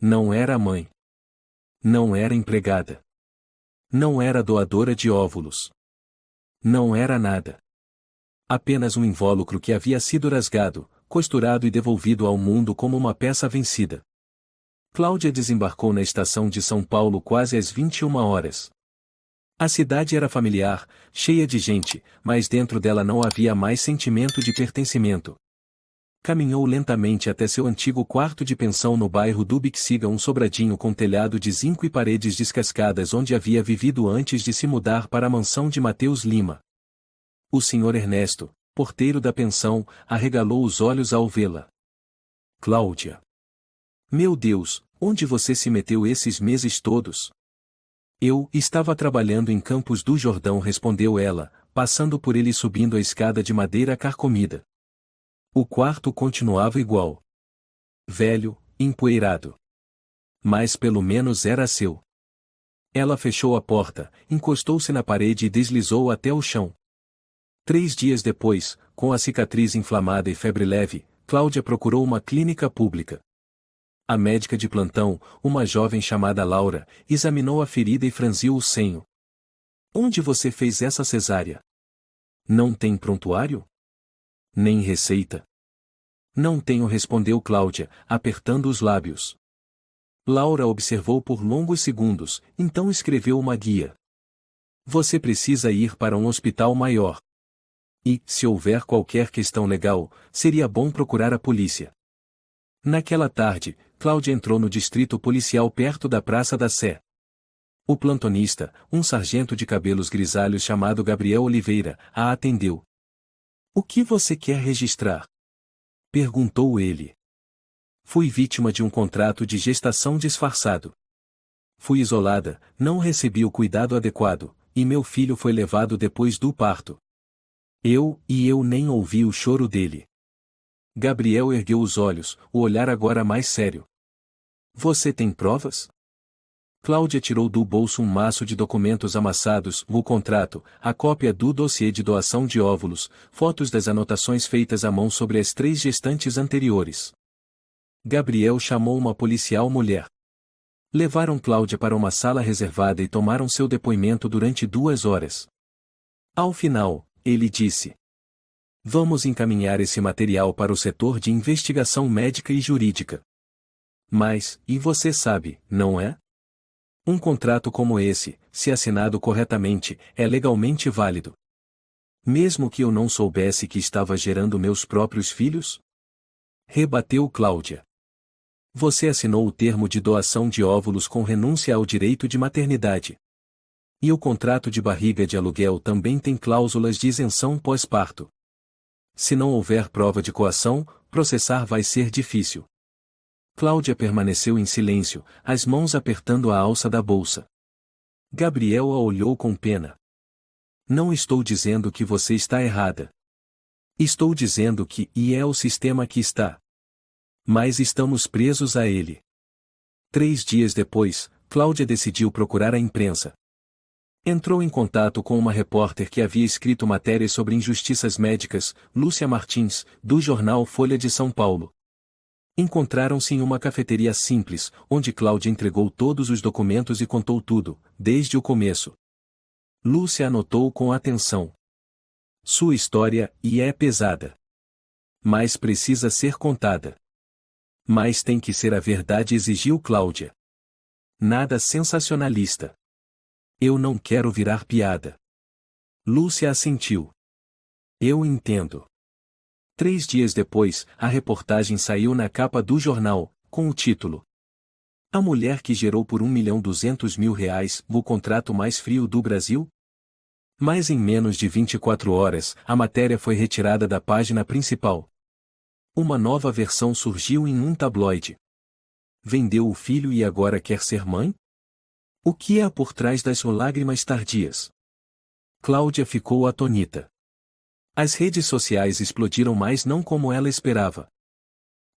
Não era a mãe. Não era empregada. Não era doadora de óvulos. Não era nada. Apenas um invólucro que havia sido rasgado, costurado e devolvido ao mundo como uma peça vencida. Cláudia desembarcou na estação de São Paulo quase às 21 horas. A cidade era familiar, cheia de gente, mas dentro dela não havia mais sentimento de pertencimento. Caminhou lentamente até seu antigo quarto de pensão no bairro do Bixiga, um sobradinho com telhado de zinco e paredes descascadas onde havia vivido antes de se mudar para a mansão de Mateus Lima. O Sr. Ernesto, porteiro da pensão, arregalou os olhos ao vê-la. Cláudia. Meu Deus, onde você se meteu esses meses todos? Eu estava trabalhando em Campos do Jordão, respondeu ela, passando por ele e subindo a escada de madeira carcomida. O quarto continuava igual. Velho, empoeirado. Mas pelo menos era seu. Ela fechou a porta, encostou-se na parede e deslizou até o chão. 3 dias depois, com a cicatriz inflamada e febre leve, Cláudia procurou uma clínica pública. A médica de plantão, uma jovem chamada Laura, examinou a ferida e franziu o senho. Onde você fez essa cesárea? Não tem prontuário? Nem receita? Não tenho, respondeu Cláudia, apertando os lábios. Laura observou por longos segundos, então escreveu uma guia. Você precisa ir para um hospital maior. E, se houver qualquer questão legal, seria bom procurar a polícia. Naquela tarde, Cláudia entrou no distrito policial perto da Praça da Sé. O plantonista, um sargento de cabelos grisalhos chamado Gabriel Oliveira, a atendeu. O que você quer registrar? Perguntou ele. Fui vítima de um contrato de gestação disfarçado. Fui isolada, não recebi o cuidado adequado, e meu filho foi levado depois do parto. Eu nem ouvi o choro dele. Gabriel ergueu os olhos, o olhar agora mais sério. Você tem provas? Cláudia tirou do bolso um maço de documentos amassados, o contrato, a cópia do dossiê de doação de óvulos, fotos das anotações feitas à mão sobre as 3 gestantes anteriores. Gabriel chamou uma policial mulher. Levaram Cláudia para uma sala reservada e tomaram seu depoimento durante 2 horas. Ao final, ele disse: Vamos encaminhar esse material para o setor de investigação médica e jurídica. Mas, e você sabe, não é? Um contrato como esse, se assinado corretamente, é legalmente válido. Mesmo que eu não soubesse que estava gerando meus próprios filhos? Rebateu Cláudia. Você assinou o termo de doação de óvulos com renúncia ao direito de maternidade. E o contrato de barriga de aluguel também tem cláusulas de isenção pós-parto. Se não houver prova de coação, processar vai ser difícil. Cláudia permaneceu em silêncio, as mãos apertando a alça da bolsa. Gabriel a olhou com pena. Não estou dizendo que você está errada. Estou dizendo que é o sistema que está. Mas estamos presos a ele. 3 dias depois, Cláudia decidiu procurar a imprensa. Entrou em contato com uma repórter que havia escrito matérias sobre injustiças médicas, Lúcia Martins, do jornal Folha de São Paulo. Encontraram-se em uma cafeteria simples, onde Cláudia entregou todos os documentos e contou tudo, desde o começo. Lúcia anotou com atenção. Sua história é pesada. Mas precisa ser contada. Mas tem que ser a verdade, exigiu Cláudia. Nada sensacionalista. Eu não quero virar piada. Lúcia assentiu. Eu entendo. 3 dias depois, a reportagem saiu na capa do jornal, com o título: A mulher que gerou por R$ 1.200.000 o contrato mais frio do Brasil? Mas em menos de 24 horas, a matéria foi retirada da página principal. Uma nova versão surgiu em um tabloide. Vendeu o filho e agora quer ser mãe? O que há por trás das lágrimas tardias? Cláudia ficou atônita. As redes sociais explodiram, mas não como ela esperava.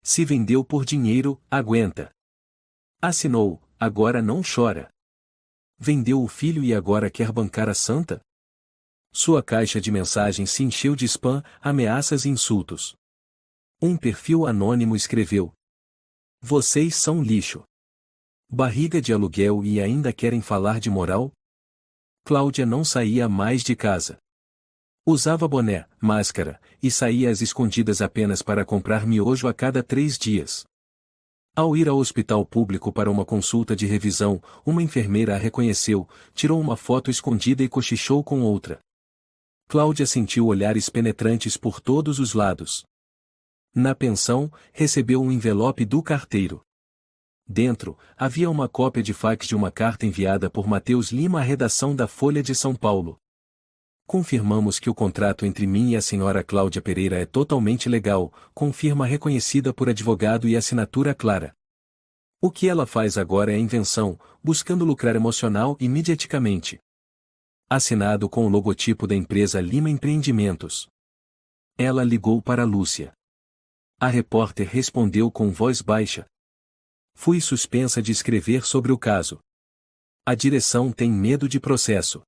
Se vendeu por dinheiro, aguenta. Assinou, agora não chora. Vendeu o filho e agora quer bancar a santa? Sua caixa de mensagens se encheu de spam, ameaças e insultos. Um perfil anônimo escreveu: Vocês são lixo. Barriga de aluguel e ainda querem falar de moral? Cláudia não saía mais de casa. Usava boné, máscara, e saía às escondidas apenas para comprar miojo a cada 3 dias. Ao ir ao hospital público para uma consulta de revisão, uma enfermeira a reconheceu, tirou uma foto escondida e cochichou com outra. Cláudia sentiu olhares penetrantes por todos os lados. Na pensão, recebeu um envelope do carteiro. Dentro, havia uma cópia de fax de uma carta enviada por Matheus Lima à redação da Folha de São Paulo. Confirmamos que o contrato entre mim e a senhora Cláudia Pereira é totalmente legal, com firma reconhecida por advogado e assinatura clara. O que ela faz agora é invenção, buscando lucrar emocional e mediaticamente. Assinado com o logotipo da empresa Lima Empreendimentos. Ela ligou para Lúcia. A repórter respondeu com voz baixa: Fui suspensa de escrever sobre o caso. A direção tem medo de processo.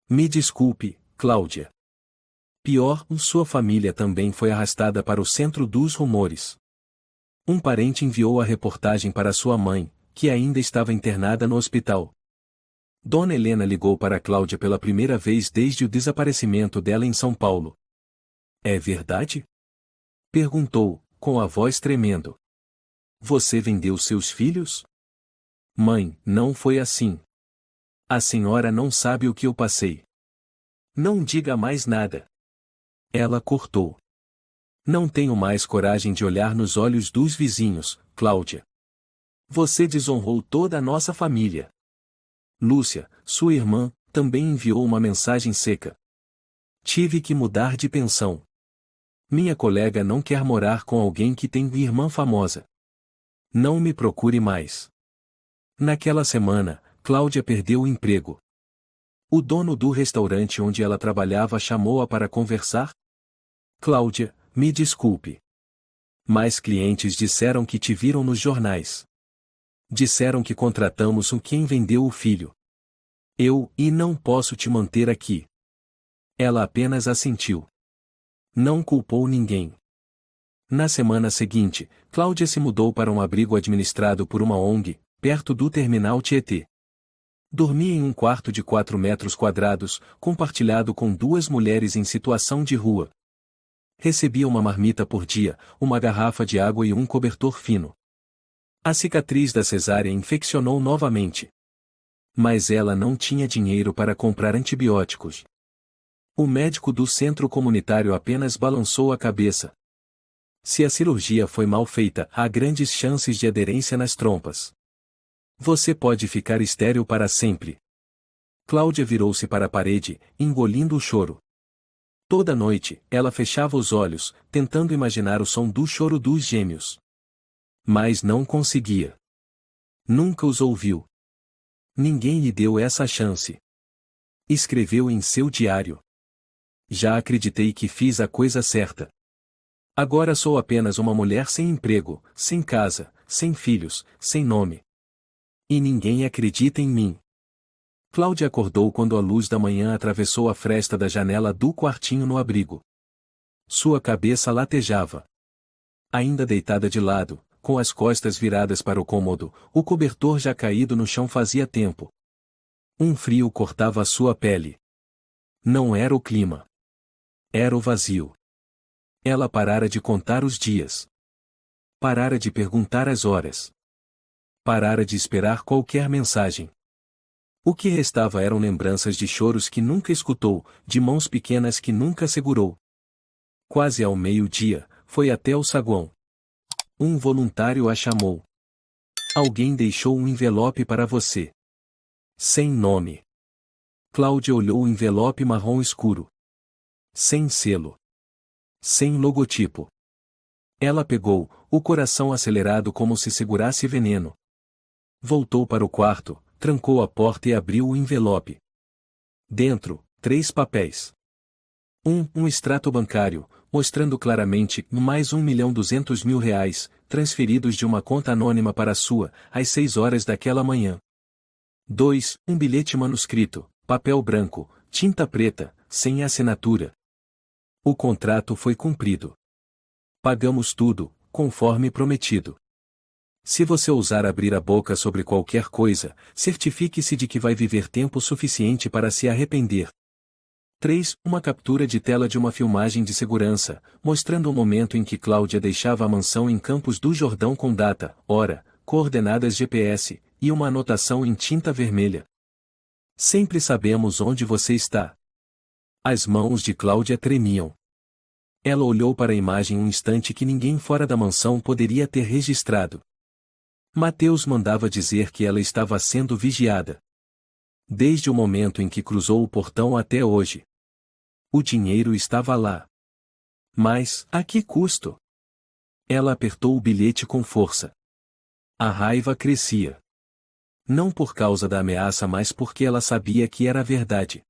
Me desculpe, Cláudia. Pior, sua família também foi arrastada para o centro dos rumores. Um parente enviou a reportagem para sua mãe, que ainda estava internada no hospital. Dona Helena ligou para Cláudia pela primeira vez desde o desaparecimento dela em São Paulo. É verdade? Perguntou, com a voz tremendo. Você vendeu seus filhos? Mãe, não foi assim. A senhora não sabe o que eu passei. Não diga mais nada. Ela cortou. Não tenho mais coragem de olhar nos olhos dos vizinhos, Cláudia. Você desonrou toda a nossa família. Lúcia, sua irmã, também enviou uma mensagem seca. Tive que mudar de pensão. Minha colega não quer morar com alguém que tem irmã famosa. Não me procure mais. Naquela semana, Cláudia perdeu o emprego. O dono do restaurante onde ela trabalhava chamou-a para conversar. Cláudia, me desculpe. Mas clientes disseram que te viram nos jornais. Disseram que contratamos quem vendeu o filho. Não posso te manter aqui. Ela apenas assentiu. Não culpou ninguém. Na semana seguinte, Cláudia se mudou para um abrigo administrado por uma ONG, perto do terminal Tietê. Dormia em um quarto de 4 metros quadrados, compartilhado com 2 mulheres em situação de rua. Recebia uma marmita por dia, uma garrafa de água e um cobertor fino. A cicatriz da cesárea infeccionou novamente. Mas ela não tinha dinheiro para comprar antibióticos. O médico do centro comunitário apenas balançou a cabeça. Se a cirurgia foi mal feita, há grandes chances de aderência nas trompas. Você pode ficar estéril para sempre. Cláudia virou-se para a parede, engolindo o choro. Toda noite, ela fechava os olhos, tentando imaginar o som do choro dos gêmeos. Mas não conseguia. Nunca os ouviu. Ninguém lhe deu essa chance. Escreveu em seu diário. Já acreditei que fiz a coisa certa. Agora sou apenas uma mulher sem emprego, sem casa, sem filhos, sem nome. E ninguém acredita em mim. Cláudia acordou quando a luz da manhã atravessou a fresta da janela do quartinho no abrigo. Sua cabeça latejava. Ainda deitada de lado, com as costas viradas para o cômodo, o cobertor já caído no chão fazia tempo. Um frio cortava a sua pele. Não era o clima. Era o vazio. Ela parara de contar os dias. Parara de perguntar as horas. Parara de esperar qualquer mensagem. O que restava eram lembranças de choros que nunca escutou, de mãos pequenas que nunca segurou. Quase ao meio-dia, foi até o saguão. Um voluntário a chamou. Alguém deixou um envelope para você. Sem nome. Cláudia olhou o envelope marrom escuro. Sem selo. Sem logotipo. Ela pegou, o coração acelerado como se segurasse veneno. Voltou para o quarto, trancou a porta e abriu o envelope. Dentro, 3 papéis. Um extrato bancário, mostrando claramente mais R$ 1.200.000, transferidos de uma conta anônima para a sua, às 6 horas daquela manhã. 2. Um bilhete manuscrito, papel branco, tinta preta, sem assinatura. O contrato foi cumprido. Pagamos tudo, conforme prometido. Se você ousar abrir a boca sobre qualquer coisa, certifique-se de que vai viver tempo suficiente para se arrepender. 3. Uma captura de tela de uma filmagem de segurança, mostrando o momento em que Cláudia deixava a mansão em Campos do Jordão com data, hora, coordenadas GPS, e uma anotação em tinta vermelha. Sempre sabemos onde você está. As mãos de Cláudia tremiam. Ela olhou para a imagem um instante que ninguém fora da mansão poderia ter registrado. Mateus mandava dizer que ela estava sendo vigiada. Desde o momento em que cruzou o portão até hoje. O dinheiro estava lá. Mas, a que custo? Ela apertou o bilhete com força. A raiva crescia. Não por causa da ameaça, mas porque ela sabia que era verdade.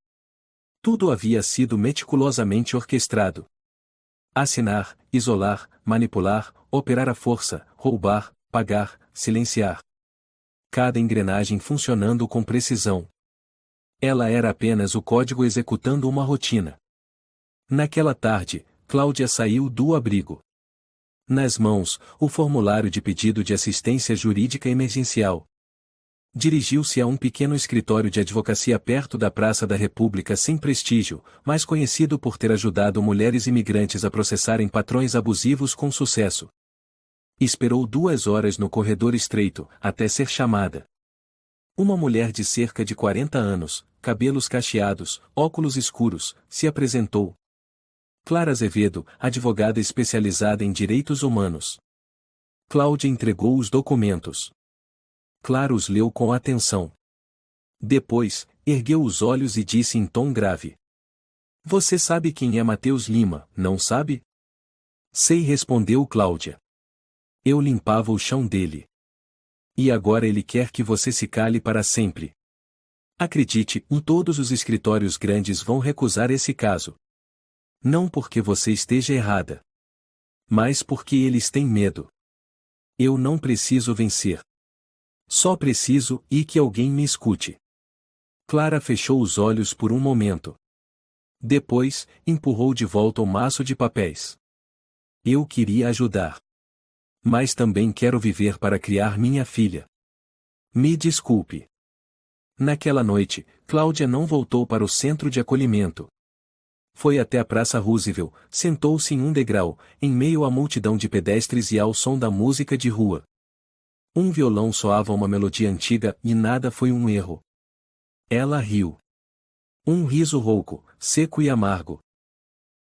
Tudo havia sido meticulosamente orquestrado. Assinar, isolar, manipular, operar à força, roubar, pagar, silenciar. Cada engrenagem funcionando com precisão. Ela era apenas o código executando uma rotina. Naquela tarde, Cláudia saiu do abrigo. Nas mãos, o formulário de pedido de assistência jurídica emergencial. Dirigiu-se a um pequeno escritório de advocacia perto da Praça da República sem prestígio, mas conhecido por ter ajudado mulheres imigrantes a processarem patrões abusivos com sucesso. Esperou 2 horas no corredor estreito, até ser chamada. Uma mulher de cerca de 40 anos, cabelos cacheados, óculos escuros, se apresentou. Clara Azevedo, advogada especializada em direitos humanos. Cláudia entregou os documentos. Clara os leu com atenção. Depois, ergueu os olhos e disse em tom grave. Você sabe quem é Mateus Lima, não sabe? Sei, respondeu Cláudia. Eu limpava o chão dele. E agora ele quer que você se cale para sempre. Acredite, todos os escritórios grandes vão recusar esse caso. Não porque você esteja errada. Mas porque eles têm medo. Eu não preciso vencer. Só preciso que alguém me escute. Clara fechou os olhos por um momento. Depois, empurrou de volta o maço de papéis. Eu queria ajudar. Mas também quero viver para criar minha filha. Me desculpe. Naquela noite, Cláudia não voltou para o centro de acolhimento. Foi até a Praça Roosevelt, sentou-se em um degrau, em meio à multidão de pedestres e ao som da música de rua. Um violão soava uma melodia antiga e nada foi um erro. Ela riu. Um riso rouco, seco e amargo.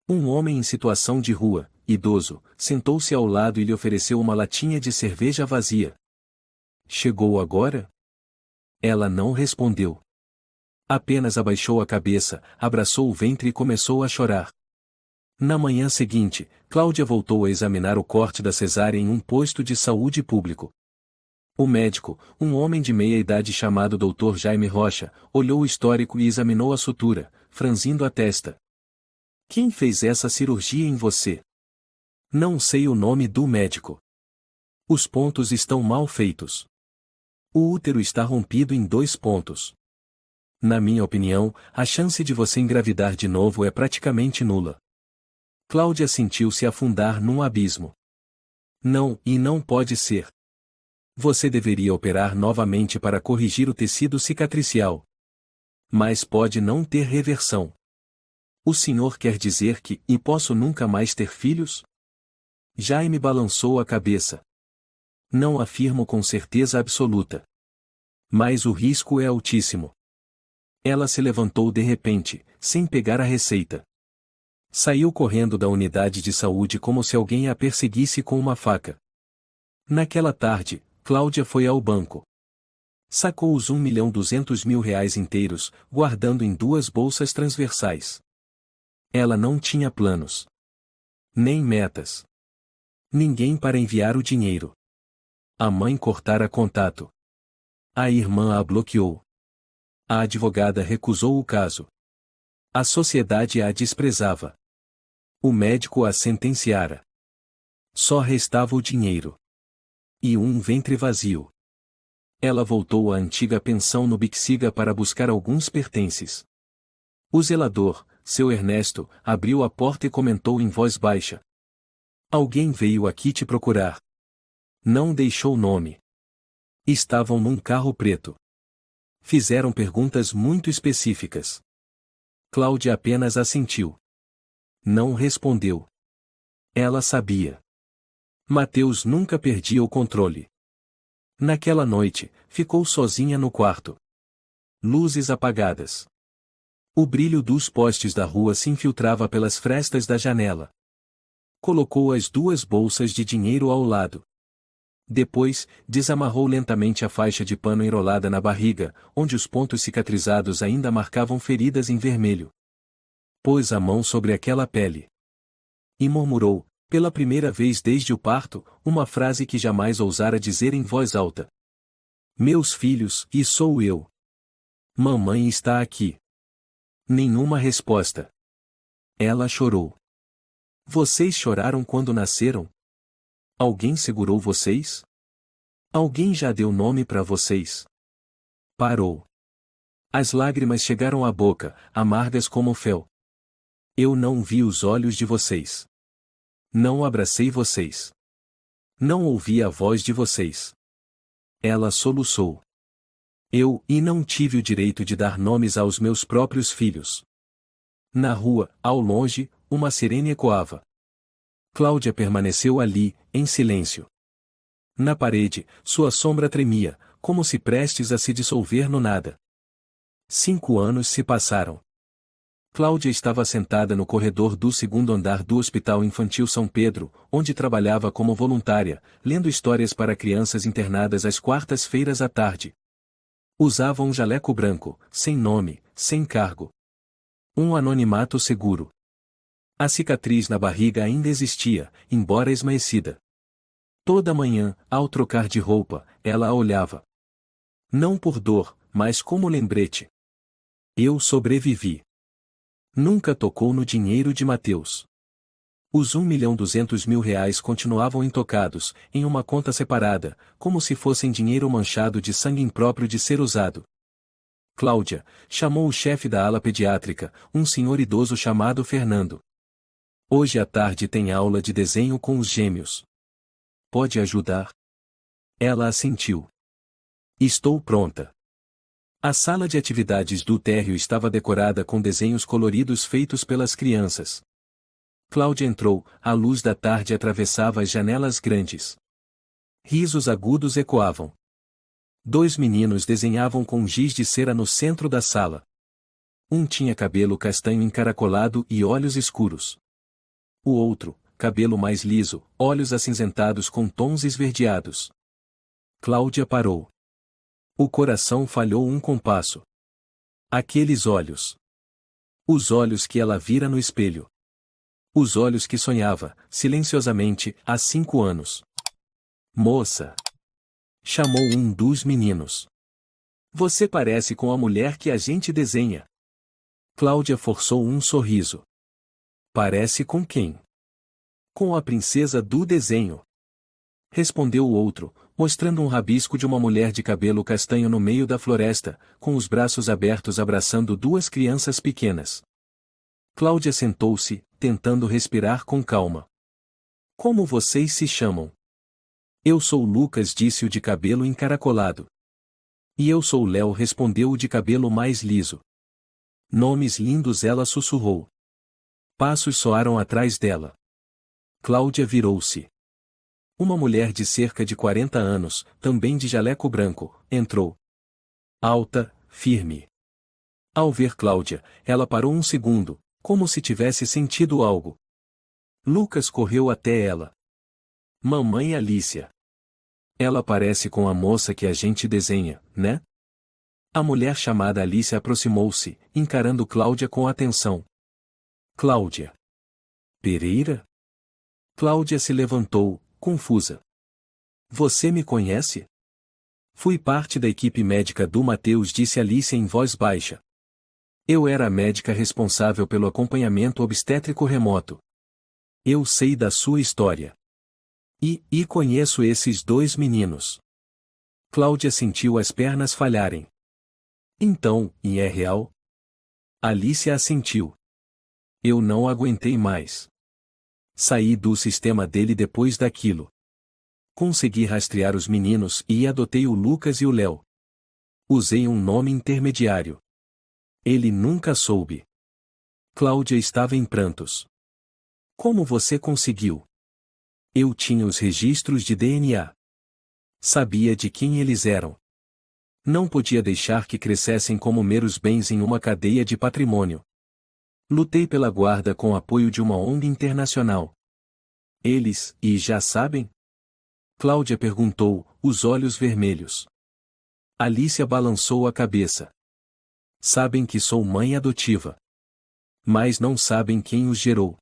Um homem em situação de rua, idoso, sentou-se ao lado e lhe ofereceu uma latinha de cerveja vazia. Chegou agora? Ela não respondeu. Apenas abaixou a cabeça, abraçou o ventre e começou a chorar. Na manhã seguinte, Cláudia voltou a examinar o corte da cesárea em um posto de saúde público. O médico, um homem de meia idade chamado Dr. Jaime Rocha, olhou o histórico e examinou a sutura, franzindo a testa. Quem fez essa cirurgia em você? Não sei o nome do médico. Os pontos estão mal feitos. O útero está rompido em 2 pontos. Na minha opinião, a chance de você engravidar de novo é praticamente nula. Cláudia sentiu-se afundar num abismo. Não, e não pode ser. Você deveria operar novamente para corrigir o tecido cicatricial. Mas pode não ter reversão. O senhor quer dizer que, e posso nunca mais ter filhos? Jaime balançou a cabeça. Não afirmo com certeza absoluta. Mas o risco é altíssimo. Ela se levantou de repente, sem pegar a receita. Saiu correndo da unidade de saúde como se alguém a perseguisse com uma faca. Naquela tarde, Cláudia foi ao banco. Sacou os R$ 1.200.000 inteiros, guardando em 2 bolsas transversais. Ela não tinha planos. Nem metas. Ninguém para enviar o dinheiro. A mãe cortara contato. A irmã a bloqueou. A advogada recusou o caso. A sociedade a desprezava. O médico a sentenciara. Só restava o dinheiro. E um ventre vazio. Ela voltou à antiga pensão no Bixiga para buscar alguns pertences. O zelador, seu Ernesto, abriu a porta e comentou em voz baixa. Alguém veio aqui te procurar. Não deixou nome. Estavam num carro preto. Fizeram perguntas muito específicas. Cláudia apenas assentiu. Não respondeu. Ela sabia. Mateus nunca perdia o controle. Naquela noite, ficou sozinha no quarto. Luzes apagadas. O brilho dos postes da rua se infiltrava pelas frestas da janela. Colocou as 2 bolsas de dinheiro ao lado. Depois, desamarrou lentamente a faixa de pano enrolada na barriga, onde os pontos cicatrizados ainda marcavam feridas em vermelho. Pôs a mão sobre aquela pele. E murmurou, pela primeira vez desde o parto, uma frase que jamais ousara dizer em voz alta. Meus filhos, e sou eu. Mamãe está aqui. Nenhuma resposta. Ela chorou. Vocês choraram quando nasceram? Alguém segurou vocês? Alguém já deu nome para vocês? Parou. As lágrimas chegaram à boca, amargas como fel. Eu não vi os olhos de vocês. Não abracei vocês. Não ouvi a voz de vocês. Ela soluçou. Eu não tive o direito de dar nomes aos meus próprios filhos. Na rua, ao longe, uma sirene ecoava. Cláudia permaneceu ali, em silêncio. Na parede, sua sombra tremia, como se prestes a se dissolver no nada. 5 anos se passaram. Cláudia estava sentada no corredor do 2º andar do Hospital Infantil São Pedro, onde trabalhava como voluntária, lendo histórias para crianças internadas às quartas-feiras à tarde. Usava um jaleco branco, sem nome, sem cargo. Um anonimato seguro. A cicatriz na barriga ainda existia, embora esmaecida. Toda manhã, ao trocar de roupa, ela a olhava. Não por dor, mas como lembrete. Eu sobrevivi. Nunca tocou no dinheiro de Mateus. Os R$ 1.200.000 continuavam intocados, em uma conta separada, como se fossem dinheiro manchado de sangue impróprio de ser usado. Cláudia chamou o chefe da ala pediátrica, um senhor idoso chamado Fernando. Hoje à tarde tem aula de desenho com os gêmeos. Pode ajudar? Ela assentiu. Estou pronta. A sala de atividades do térreo estava decorada com desenhos coloridos feitos pelas crianças. Cláudia entrou, a luz da tarde atravessava as janelas grandes. Risos agudos ecoavam. 2 meninos desenhavam com giz de cera no centro da sala. Um tinha cabelo castanho encaracolado e olhos escuros. O outro, cabelo mais liso, olhos acinzentados com tons esverdeados. Cláudia parou. O coração falhou um compasso. Aqueles olhos. Os olhos que ela vira no espelho. Os olhos que sonhava, silenciosamente, há 5 anos. Moça! Chamou um dos meninos. Você parece com a mulher que a gente desenha. Cláudia forçou um sorriso. Parece com quem? Com a princesa do desenho. Respondeu o outro, mostrando um rabisco de uma mulher de cabelo castanho no meio da floresta, com os braços abertos abraçando duas crianças pequenas. Cláudia sentou-se, tentando respirar com calma. Como vocês se chamam? Eu sou Lucas, disse o de cabelo encaracolado. E eu sou Léo, respondeu o de cabelo mais liso. Nomes lindos, ela sussurrou. Passos soaram atrás dela. Cláudia virou-se. Uma mulher de cerca de 40 anos, também de jaleco branco, entrou. Alta, firme. Ao ver Cláudia, ela parou um segundo, como se tivesse sentido algo. Lucas correu até ela. Mamãe Alicia. Ela parece com a moça que a gente desenha, né? A mulher chamada Alicia aproximou-se, encarando Cláudia com atenção. Cláudia Pereira? Cláudia se levantou, confusa. Você me conhece? Fui parte da equipe médica do Mateus, disse Alicia em voz baixa. Eu era a médica responsável pelo acompanhamento obstétrico remoto. Eu sei da sua história. E conheço esses dois meninos. Cláudia sentiu as pernas falharem. Então, e é real? Alicia assentiu. Eu não aguentei mais. Saí do sistema dele depois daquilo. Consegui rastrear os meninos e adotei o Lucas e o Léo. Usei um nome intermediário. Ele nunca soube. Cláudia estava em prantos. Como você conseguiu? Eu tinha os registros de DNA. Sabia de quem eles eram. Não podia deixar que crescessem como meros bens em uma cadeia de patrimônio. Lutei pela guarda com apoio de uma ONG internacional. Eles, e já sabem? Cláudia perguntou, os olhos vermelhos. Alicia balançou a cabeça. Sabem que sou mãe adotiva. Mas não sabem quem os gerou.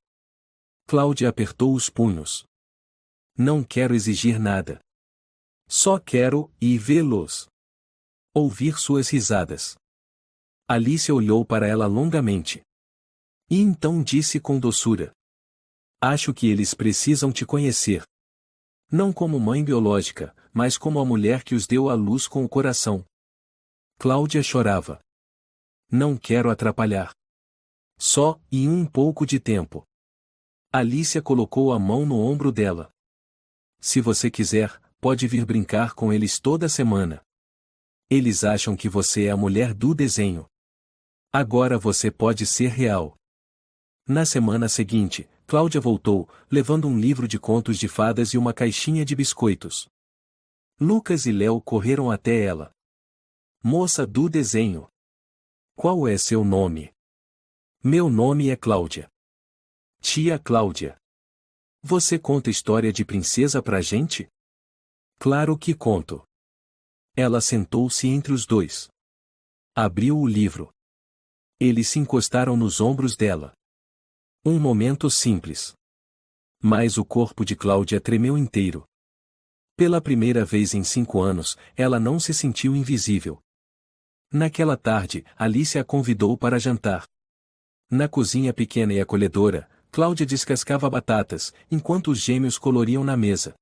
Cláudia apertou os punhos. Não quero exigir nada. Só quero ir vê-los. Ouvir suas risadas. Alicia olhou para ela longamente. E então disse com doçura. Acho que eles precisam te conhecer. Não como mãe biológica, mas como a mulher que os deu à luz com o coração. Cláudia chorava. Não quero atrapalhar. Só, e um pouco de tempo. Alicia colocou a mão no ombro dela. Se você quiser, pode vir brincar com eles toda semana. Eles acham que você é a mulher do desenho. Agora você pode ser real. Na semana seguinte, Cláudia voltou, levando um livro de contos de fadas e uma caixinha de biscoitos. Lucas e Léo correram até ela. Moça do desenho. Qual é seu nome? Meu nome é Cláudia. Tia Cláudia. Você conta história de princesa pra gente? Claro que conto. Ela sentou-se entre os dois. Abriu o livro. Eles se encostaram nos ombros dela. Um momento simples. Mas o corpo de Cláudia tremeu inteiro. Pela primeira vez em 5 anos, ela não se sentiu invisível. Naquela tarde, Alicia a convidou para jantar. Na cozinha pequena e acolhedora, Cláudia descascava batatas, enquanto os gêmeos coloriam na mesa.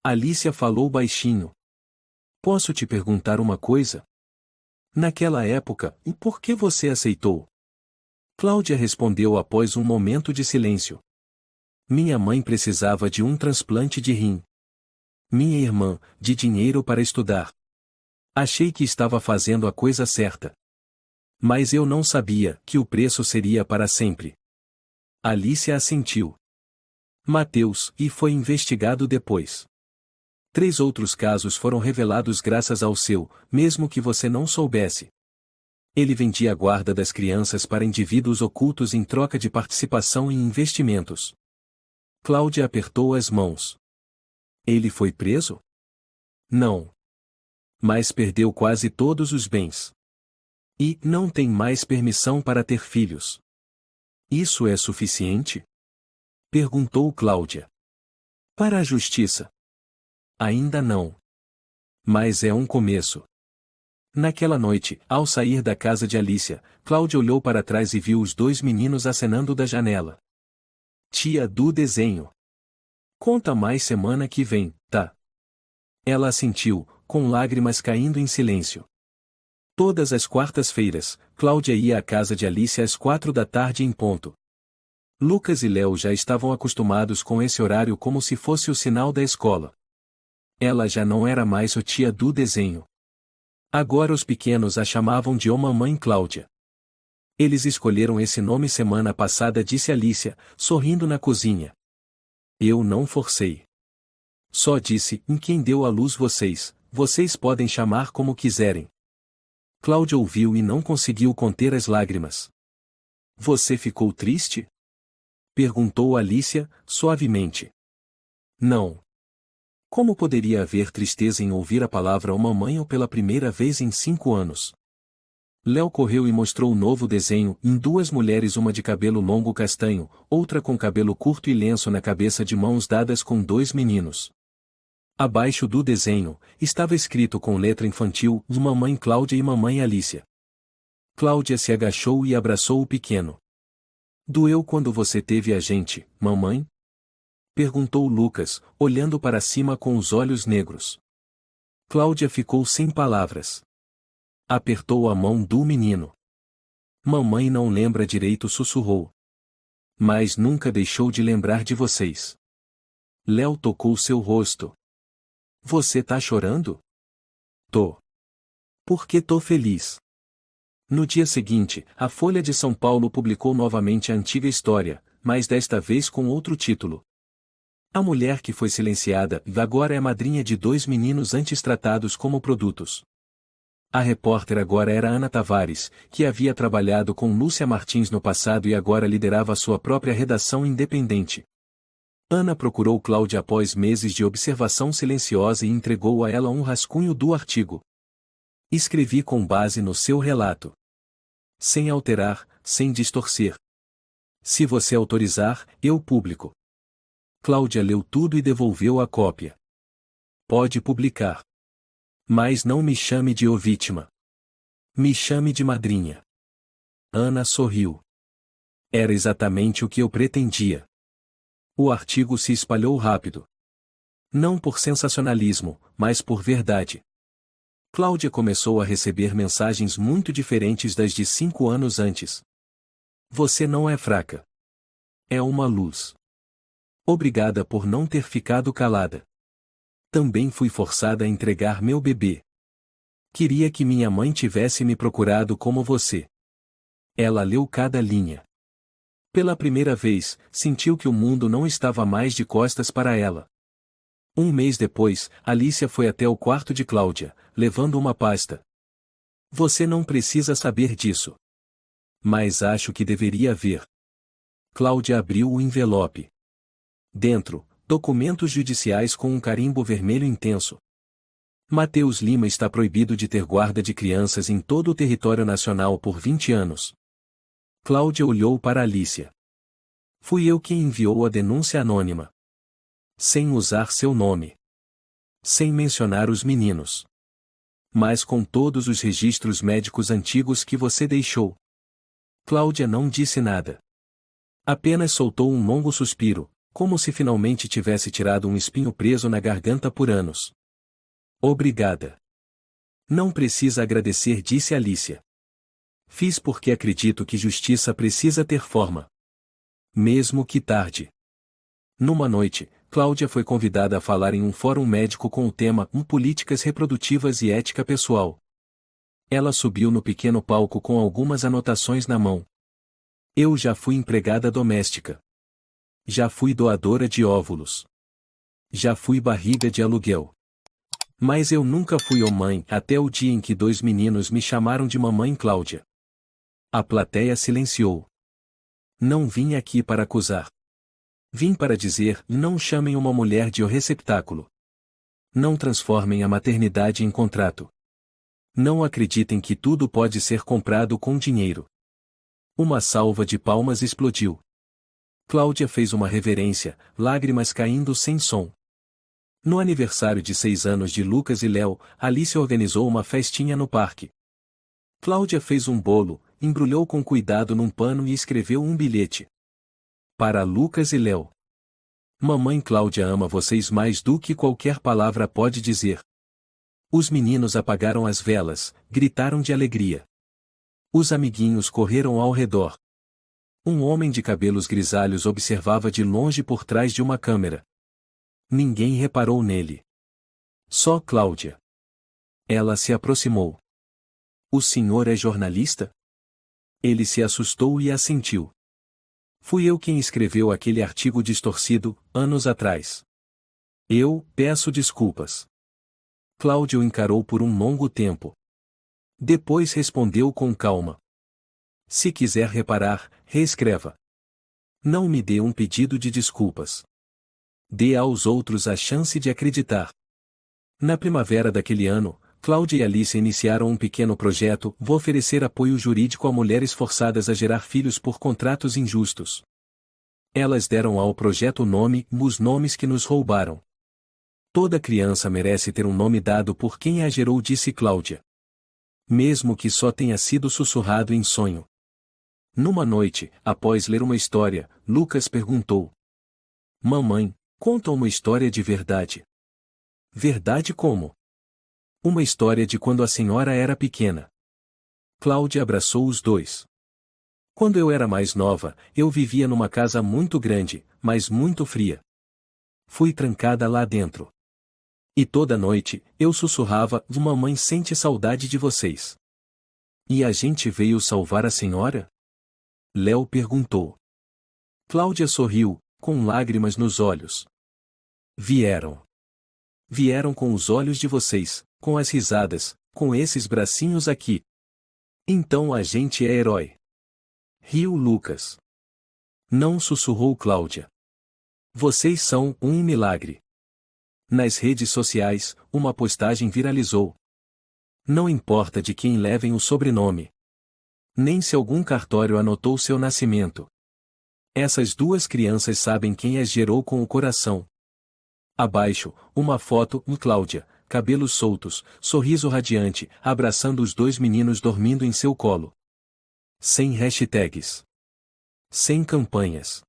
Alicia falou baixinho. Posso te perguntar uma coisa? Naquela época, e por que você aceitou? Cláudia respondeu após um momento de silêncio. Minha mãe precisava de um transplante de rim. Minha irmã, de dinheiro para estudar. Achei que estava fazendo a coisa certa. Mas eu não sabia que o preço seria para sempre. Alicia assentiu. Mateus, e foi investigado depois. 3 outros casos foram revelados graças ao seu, mesmo que você não soubesse. Ele vendia a guarda das crianças para indivíduos ocultos em troca de participação em investimentos. Cláudia apertou as mãos. Ele foi preso? Não. Mas perdeu quase todos os bens. E não tem mais permissão para ter filhos. Isso é suficiente? Perguntou Cláudia. Para a justiça? Ainda não. Mas é um começo. Naquela noite, ao sair da casa de Alicia, Cláudia olhou para trás e viu os 2 meninos acenando da janela. Tia do desenho. Conta mais semana que vem, tá? Ela assentiu, com lágrimas caindo em silêncio. Todas as quartas-feiras, Cláudia ia à casa de Alicia às 4 da tarde em ponto. Lucas e Léo já estavam acostumados com esse horário como se fosse o sinal da escola. Ela já não era mais a tia do desenho. Agora os pequenos a chamavam de "Ô Mamãe Cláudia". Eles escolheram esse nome semana passada, disse Alicia, sorrindo na cozinha. Eu não forcei. Só disse, em quem deu à luz vocês podem chamar como quiserem. Cláudia ouviu e não conseguiu conter as lágrimas. Você ficou triste? Perguntou Alicia, suavemente. Não. Como poderia haver tristeza em ouvir a palavra "ô mamãe" ou pela primeira vez em 5 anos? Léo correu e mostrou o novo desenho, em 2 mulheres, uma de cabelo longo castanho, outra com cabelo curto e lenço na cabeça, de mãos dadas com 2 meninos. Abaixo do desenho, estava escrito com letra infantil, Mamãe Cláudia e Mamãe Alicia. Cláudia se agachou e abraçou o pequeno. Doeu quando você teve a gente, mamãe? Perguntou Lucas, olhando para cima com os olhos negros. Cláudia ficou sem palavras. Apertou a mão do menino. Mamãe não lembra direito, sussurrou. Mas nunca deixou de lembrar de vocês. Léo tocou seu rosto. Você tá chorando? Tô. Porque tô feliz. No dia seguinte, a Folha de São Paulo publicou novamente a antiga história, mas desta vez com outro título. A mulher que foi silenciada agora é madrinha de 2 meninos antes tratados como produtos. A repórter agora era Ana Tavares, que havia trabalhado com Lúcia Martins no passado e agora liderava sua própria redação independente. Ana procurou Cláudia após meses de observação silenciosa e entregou a ela um rascunho do artigo. Escrevi com base no seu relato. Sem alterar, sem distorcer. Se você autorizar, eu publico. Cláudia leu tudo e devolveu a cópia. Pode publicar. Mas não me chame de "ô vítima". Me chame de madrinha. Ana sorriu. Era exatamente o que eu pretendia. O artigo se espalhou rápido. Não por sensacionalismo, mas por verdade. Cláudia começou a receber mensagens muito diferentes das de 5 anos antes. Você não é fraca. É uma luz. Obrigada por não ter ficado calada. Também fui forçada a entregar meu bebê. Queria que minha mãe tivesse me procurado como você. Ela leu cada linha. Pela primeira vez, sentiu que o mundo não estava mais de costas para ela. Um mês depois, Alicia foi até o quarto de Cláudia, levando uma pasta. Você não precisa saber disso. Mas acho que deveria ver. Cláudia abriu o envelope. Dentro, documentos judiciais com um carimbo vermelho intenso. Matheus Lima está proibido de ter guarda de crianças em todo o território nacional por 20 anos. Cláudia olhou para Alicia. Fui eu quem enviou a denúncia anônima. Sem usar seu nome. Sem mencionar os meninos. Mas com todos os registros médicos antigos que você deixou. Cláudia não disse nada. Apenas soltou um longo suspiro, como se finalmente tivesse tirado um espinho preso na garganta por anos. Obrigada. Não precisa agradecer, disse Alicia. Fiz porque acredito que justiça precisa ter forma. Mesmo que tarde. Numa noite, Cláudia foi convidada a falar em um fórum médico com o tema Políticas Reprodutivas e Ética Pessoal. Ela subiu no pequeno palco com algumas anotações na mão. Eu já fui empregada doméstica. Já fui doadora de óvulos. Já fui barriga de aluguel. Mas eu nunca fui mãe, até o dia em que 2 meninos me chamaram de Mamãe Cláudia. A plateia silenciou. Não vim aqui para acusar. Vim para dizer, não chamem uma mulher de o receptáculo. Não transformem a maternidade em contrato. Não acreditem que tudo pode ser comprado com dinheiro. Uma salva de palmas explodiu. Cláudia fez uma reverência, lágrimas caindo sem som. No aniversário de 6 anos de Lucas e Léo, Alicia organizou uma festinha no parque. Cláudia fez um bolo, embrulhou com cuidado num pano e escreveu um bilhete. Para Lucas e Léo. Mamãe Cláudia ama vocês mais do que qualquer palavra pode dizer. Os meninos apagaram as velas, gritaram de alegria. Os amiguinhos correram ao redor. Um homem de cabelos grisalhos observava de longe por trás de uma câmera. Ninguém reparou nele. Só Cláudia. Ela se aproximou. O senhor é jornalista? Ele se assustou e assentiu. Fui eu quem escreveu aquele artigo distorcido, anos atrás. Eu peço desculpas. Cláudia o encarou por um longo tempo. Depois respondeu com calma. Se quiser reparar, reescreva. Não me dê um pedido de desculpas. Dê aos outros a chance de acreditar. Na primavera daquele ano, Cláudia e Alice iniciaram um pequeno projeto: vou oferecer apoio jurídico a mulheres forçadas a gerar filhos por contratos injustos. Elas deram ao projeto o nome Os Nomes que Nos Roubaram. Toda criança merece ter um nome dado por quem a gerou, disse Cláudia. Mesmo que só tenha sido sussurrado em sonho. Numa noite, após ler uma história, Lucas perguntou: Mamãe, conta uma história de verdade. Verdade como? Uma história de quando a senhora era pequena. Cláudia abraçou os dois. Quando eu era mais nova, eu vivia numa casa muito grande, mas muito fria. Fui trancada lá dentro. E toda noite, eu sussurrava: Mamãe sente saudade de vocês. E a gente veio salvar a senhora? Léo perguntou. Cláudia sorriu, com lágrimas nos olhos. Vieram. Vieram com os olhos de vocês, com as risadas, com esses bracinhos aqui. Então a gente é herói. Riu Lucas. Não, sussurrou Cláudia. Vocês são um milagre. Nas redes sociais, uma postagem viralizou. Não importa de quem levem o sobrenome. Nem se algum cartório anotou seu nascimento. Essas duas crianças sabem quem as gerou com o coração. Abaixo, uma foto: Cláudia, cabelos soltos, sorriso radiante, abraçando os dois meninos dormindo em seu colo. Sem hashtags. Sem campanhas.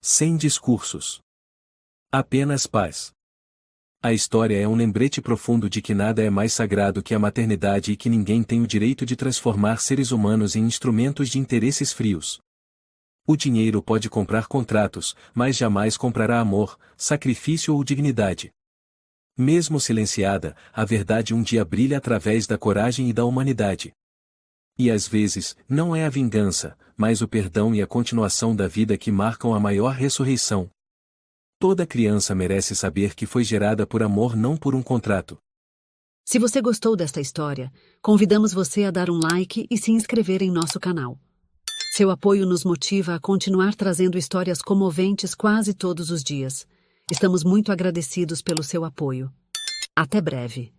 Sem discursos. Apenas paz. A história é um lembrete profundo de que nada é mais sagrado que a maternidade e que ninguém tem o direito de transformar seres humanos em instrumentos de interesses frios. O dinheiro pode comprar contratos, mas jamais comprará amor, sacrifício ou dignidade. Mesmo silenciada, a verdade um dia brilha através da coragem e da humanidade. E às vezes, não é a vingança, mas o perdão e a continuação da vida que marcam a maior ressurreição. Toda criança merece saber que foi gerada por amor, não por um contrato.
Se você gostou desta história, convidamos você a dar um like e se inscrever em nosso canal. Seu apoio nos motiva a continuar trazendo histórias comoventes quase todos os dias. Estamos muito agradecidos pelo seu apoio. Até breve.